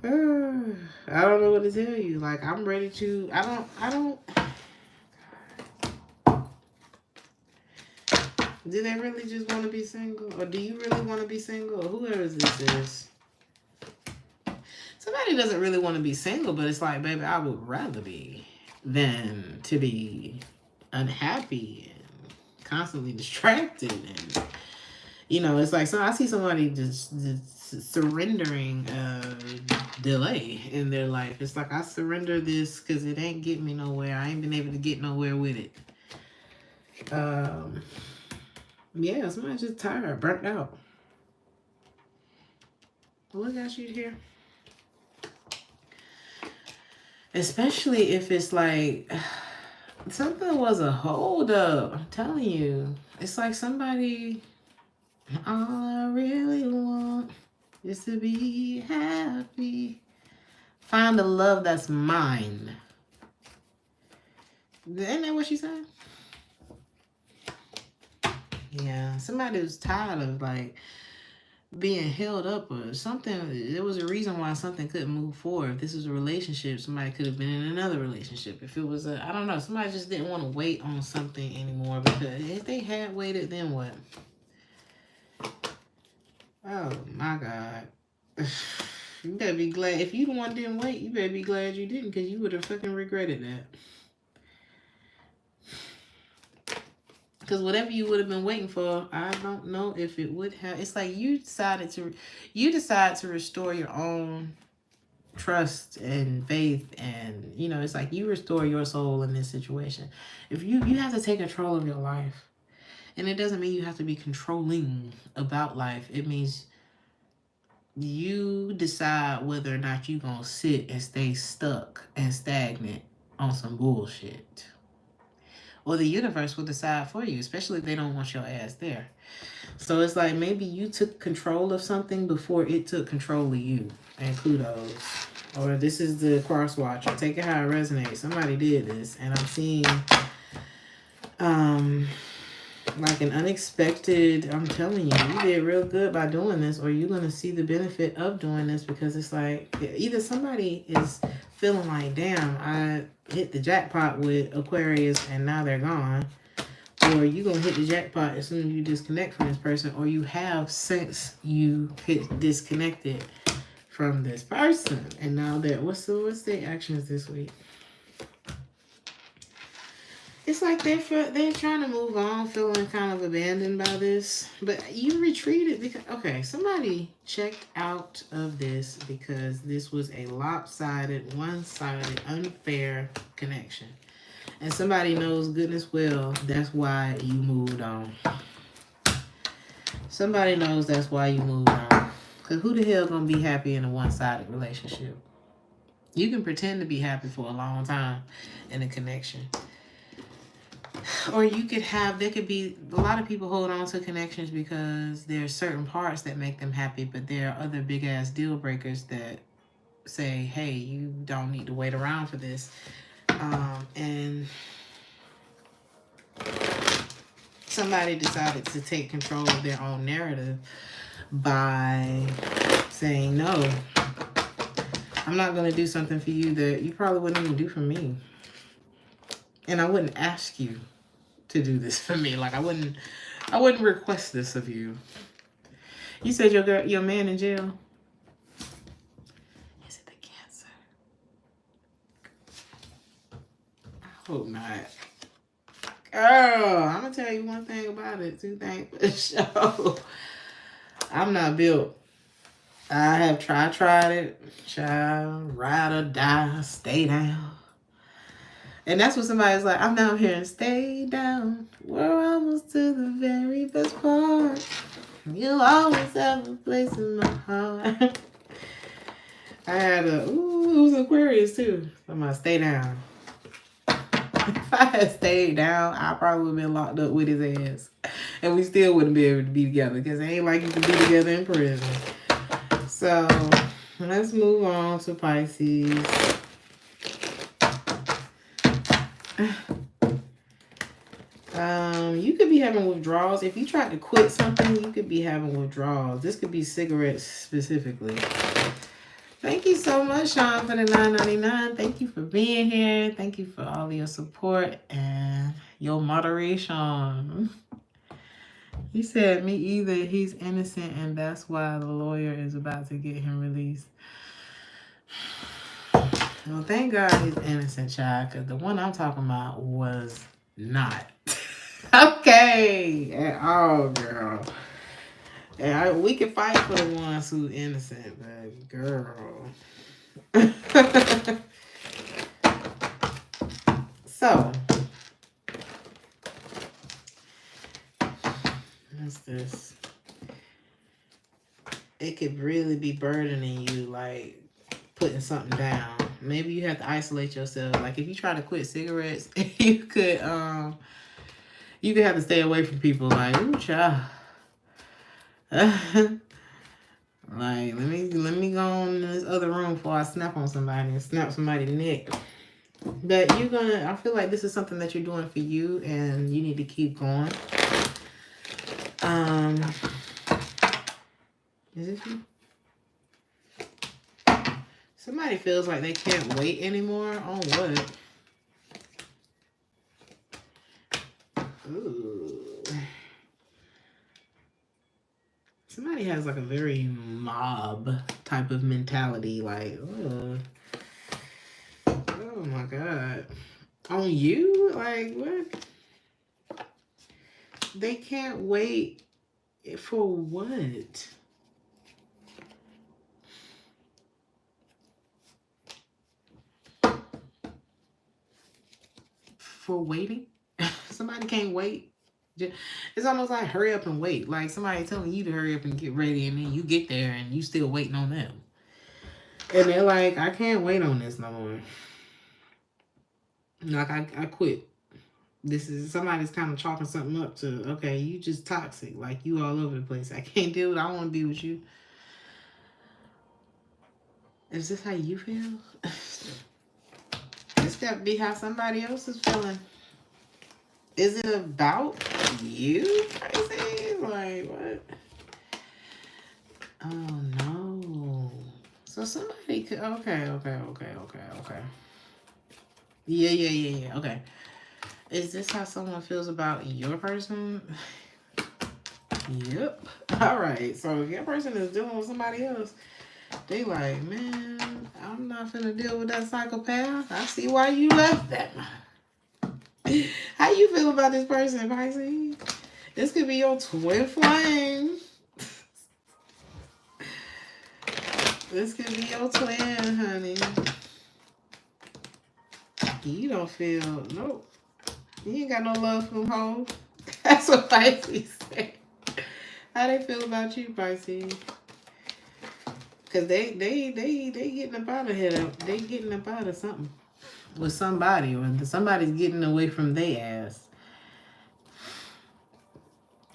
I don't know what to tell you. Like, I'm ready to, I don't. Do they really just want to be single? Or do you really want to be single? Or whoever this is. Somebody doesn't really want to be single, but it's like, baby, I would rather be than to be unhappy and constantly distracted. And, you know, it's like, so I see somebody just surrendering delay in their life. It's like, I surrender this because it ain't getting me nowhere. I ain't been able to get nowhere with it. Yeah, somebody's just tired, burnt out. What got you here? Especially if it's like something was a hold up. I'm telling you. It's like somebody, all I really want is to be happy. Find the love that's mine. Isn't that what she said? Yeah, somebody was tired of like being held up or something. There was a reason why something couldn't move forward. If this was a relationship, somebody could have been in another relationship. If it was I don't know, somebody just didn't want to wait on something anymore, because if they had waited, then what? Oh my God. You better be glad. If you the one didn't wait, you better be glad you didn't, because you would have fucking regretted that. Because whatever you would have been waiting for, I don't know if it would have. It's like you decide to restore your own trust and faith, and you know, it's like you restore your soul in this situation. If you have to take control of your life, and it doesn't mean you have to be controlling about life. It means you decide whether or not you're gonna sit and stay stuck and stagnant on some bullshit. Or the universe will decide for you, especially if they don't want your ass there. So it's like maybe you took control of something before it took control of you. And kudos. Or this is the cross watch. Or take it how it resonates. Somebody did this. And I'm seeing like an unexpected, I'm telling you, you did real good by doing this, or you're going to see the benefit of doing this, because it's like either somebody is feeling like, damn, I hit the jackpot with Aquarius and now they're gone, or you gonna hit the jackpot as soon as you disconnect from this person, or you have since you hit disconnected from this person. And now that what's their actions this week? It's like they're trying to move on, feeling kind of abandoned by this. But you retreated because, okay, somebody checked out of this because this was a lopsided, one-sided, unfair connection. And somebody knows goodness well that's why you moved on. Somebody knows that's why you moved on. Because who the hell gonna be happy in a one-sided relationship? You can pretend to be happy for a long time in a connection. Or you could have, there could be, a lot of people hold on to connections because there are certain parts that make them happy, but there are other big ass deal breakers that say, hey, you don't need to wait around for this. And somebody decided to take control of their own narrative by saying, no, I'm not going to do something for you that you probably wouldn't even do for me. And I wouldn't ask you to do this for me. Like I wouldn't request this of you. You said your man in jail. Is it the Cancer? I hope not. Girl, I'm gonna tell you one thing about it. Two things for sure. I'm not built. I have tried it. Child, ride or die, stay down. And that's what somebody's like, I'm down here and stay down. We're almost to the very best part. You'll always have a place in my heart. I had it was Aquarius too. Somebody stay down. If I had stayed down, I probably would have been locked up with his ass. And we still wouldn't be able to be together because it ain't like you can be together in prison. So, let's move on to Pisces. You could be having withdrawals. If you tried to quit something, you could be having withdrawals. This could be cigarettes specifically. Thank you so much, Sean, for the $9.99. Thank you for being here. Thank you for all your support and your moderation. He said, me either. He's innocent, and that's why the lawyer is about to get him released. Well, thank God he's innocent, child, because the one I'm talking about was not. Okay. At all, girl. And we can fight for the ones who innocent, but girl. So, what's this? It could really be burdening you, like putting something down. Maybe you have to isolate yourself. Like if you try to quit cigarettes, you could have to stay away from people. Like, ooh, child. Like, let me go in this other room before I snap on somebody and snap somebody's neck. But I feel like this is something that you're doing for you and you need to keep going. Is this you? Somebody feels like they can't wait anymore. On what? Ooh. Somebody has like a very mob type of mentality. Like, oh my God. On you? Like, what? They can't wait for what? For waiting? Somebody can't wait. It's almost like hurry up and wait. Like somebody telling you to hurry up and get ready, and then you get there and you still waiting on them. And they're like, I can't wait on this no more. Like I quit. This is somebody's kind of chalking something up to, okay, you just toxic. Like you all over the place. I can't deal with it. I don't want to be with you. Is this how you feel? This got to be how somebody else is feeling. Is it about you, crazy? Like, what? Oh, no. So somebody could... Okay. Yeah. Okay. Is this how someone feels about your person? Yep. All right. So if your person is dealing with somebody else, they like, man, I'm not finna deal with that psychopath. I see why you left that. How you feel about this person, Pisces? This could be your twin flame. This could be your twin, honey. You don't feel, nope. You ain't got no love for them hoes. That's what Pisces said. How they feel about you, Pisces? Cause they getting up out of here. They getting up out of something with somebody, or somebody's getting away from their ass.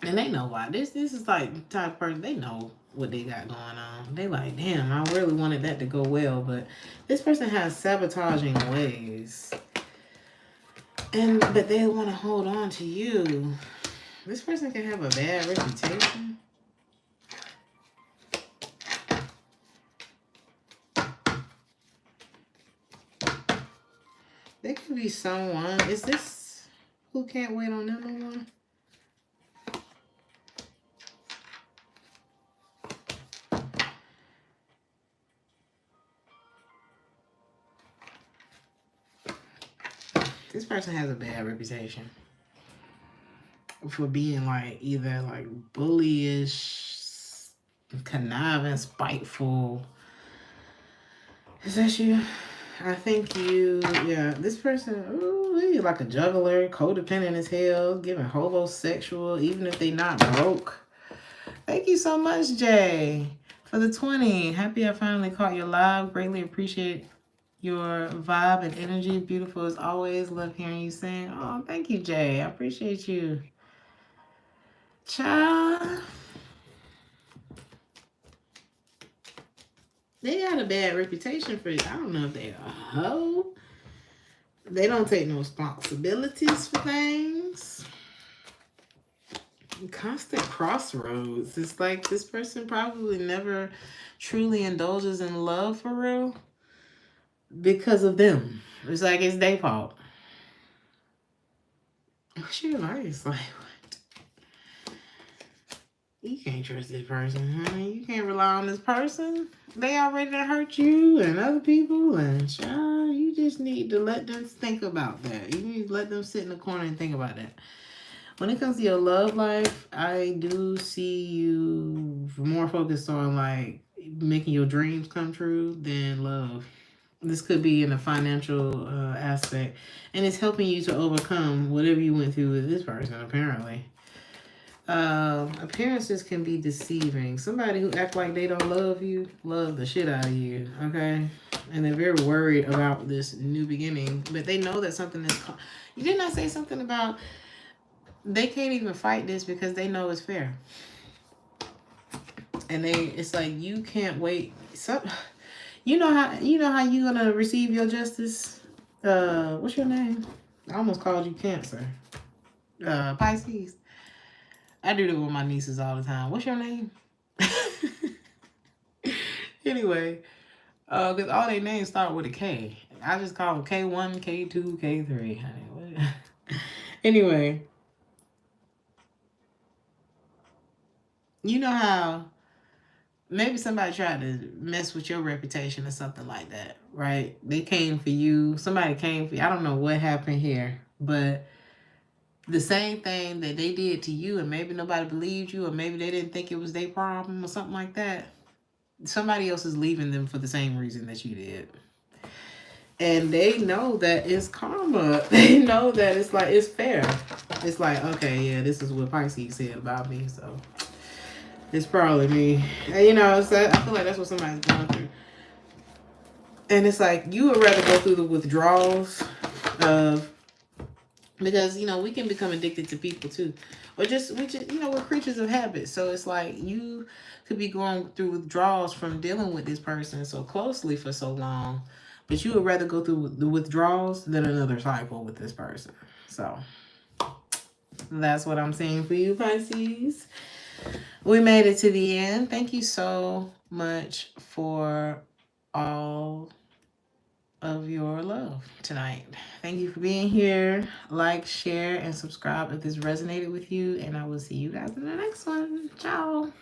And they know why. This is like the type of person, they know what they got going on. They like, damn, I really wanted that to go well, but this person has sabotaging ways. But they want to hold on to you. This person can have a bad reputation. There could be someone. Is this who can't wait on them no more? This person has a bad reputation for being like either like bullyish, conniving, spiteful. Is that you? I think you, yeah, this person, ooh, like a juggler, codependent as hell, giving homosexual, even if they not broke. Thank you so much, Jay, for the 20. Happy I finally caught you live. Greatly appreciate your vibe and energy. Beautiful as always. Love hearing you sing. Oh, thank you, Jay. I appreciate you. Child. They got a bad reputation for you. I don't know if they're a hoe. They don't take no responsibilities for things. Constant crossroads. It's like this person probably never truly indulges in love for real because of them. It's like it's their fault. What's your advice? Like, what? You can't trust this person, honey. You can't rely on this person. They already done hurt you and other people, and child, you just need to let them think about that. You need to let them sit in the corner and think about that. When it comes to your love life, I do see you more focused on like making your dreams come true than love. This could be in a financial aspect, and it's helping you to overcome whatever you went through with this person, apparently. Appearances can be deceiving. Somebody who act like they don't love you, love the shit out of you, okay? And they're very worried about this new beginning, but they know that something is... You did not say something about they can't even fight this because they know it's fair. And it's like, you can't wait. You know how you gonna receive your justice? What's your name? I almost called you Cancer. Pisces. I do that with my nieces all the time. What's your name? Anyway, because all their names start with a K. I just call them K1, K2, K3. Anyway, you know how maybe somebody tried to mess with your reputation or something like that, right? They came for you. Somebody came for you. I don't know what happened here, but the same thing that they did to you, and maybe nobody believed you, or maybe they didn't think it was their problem or something like that. Somebody else is leaving them for the same reason that you did. And they know that it's karma. They know that it's like, it's fair. It's like, okay, yeah, this is what Pisces said about me, so it's probably me. And, you know, I feel like that's what somebody's going through. And it's like, you would rather go through the withdrawals of... Because, you know, we can become addicted to people too. Or we're creatures of habit. So it's like you could be going through withdrawals from dealing with this person so closely for so long. But you would rather go through the withdrawals than another cycle with this person. So that's what I'm saying for you, Pisces. We made it to the end. Thank you so much for all of your love tonight. Thank you for being here. Like, share, and subscribe if this resonated with you. And I will see you guys in the next one. Ciao.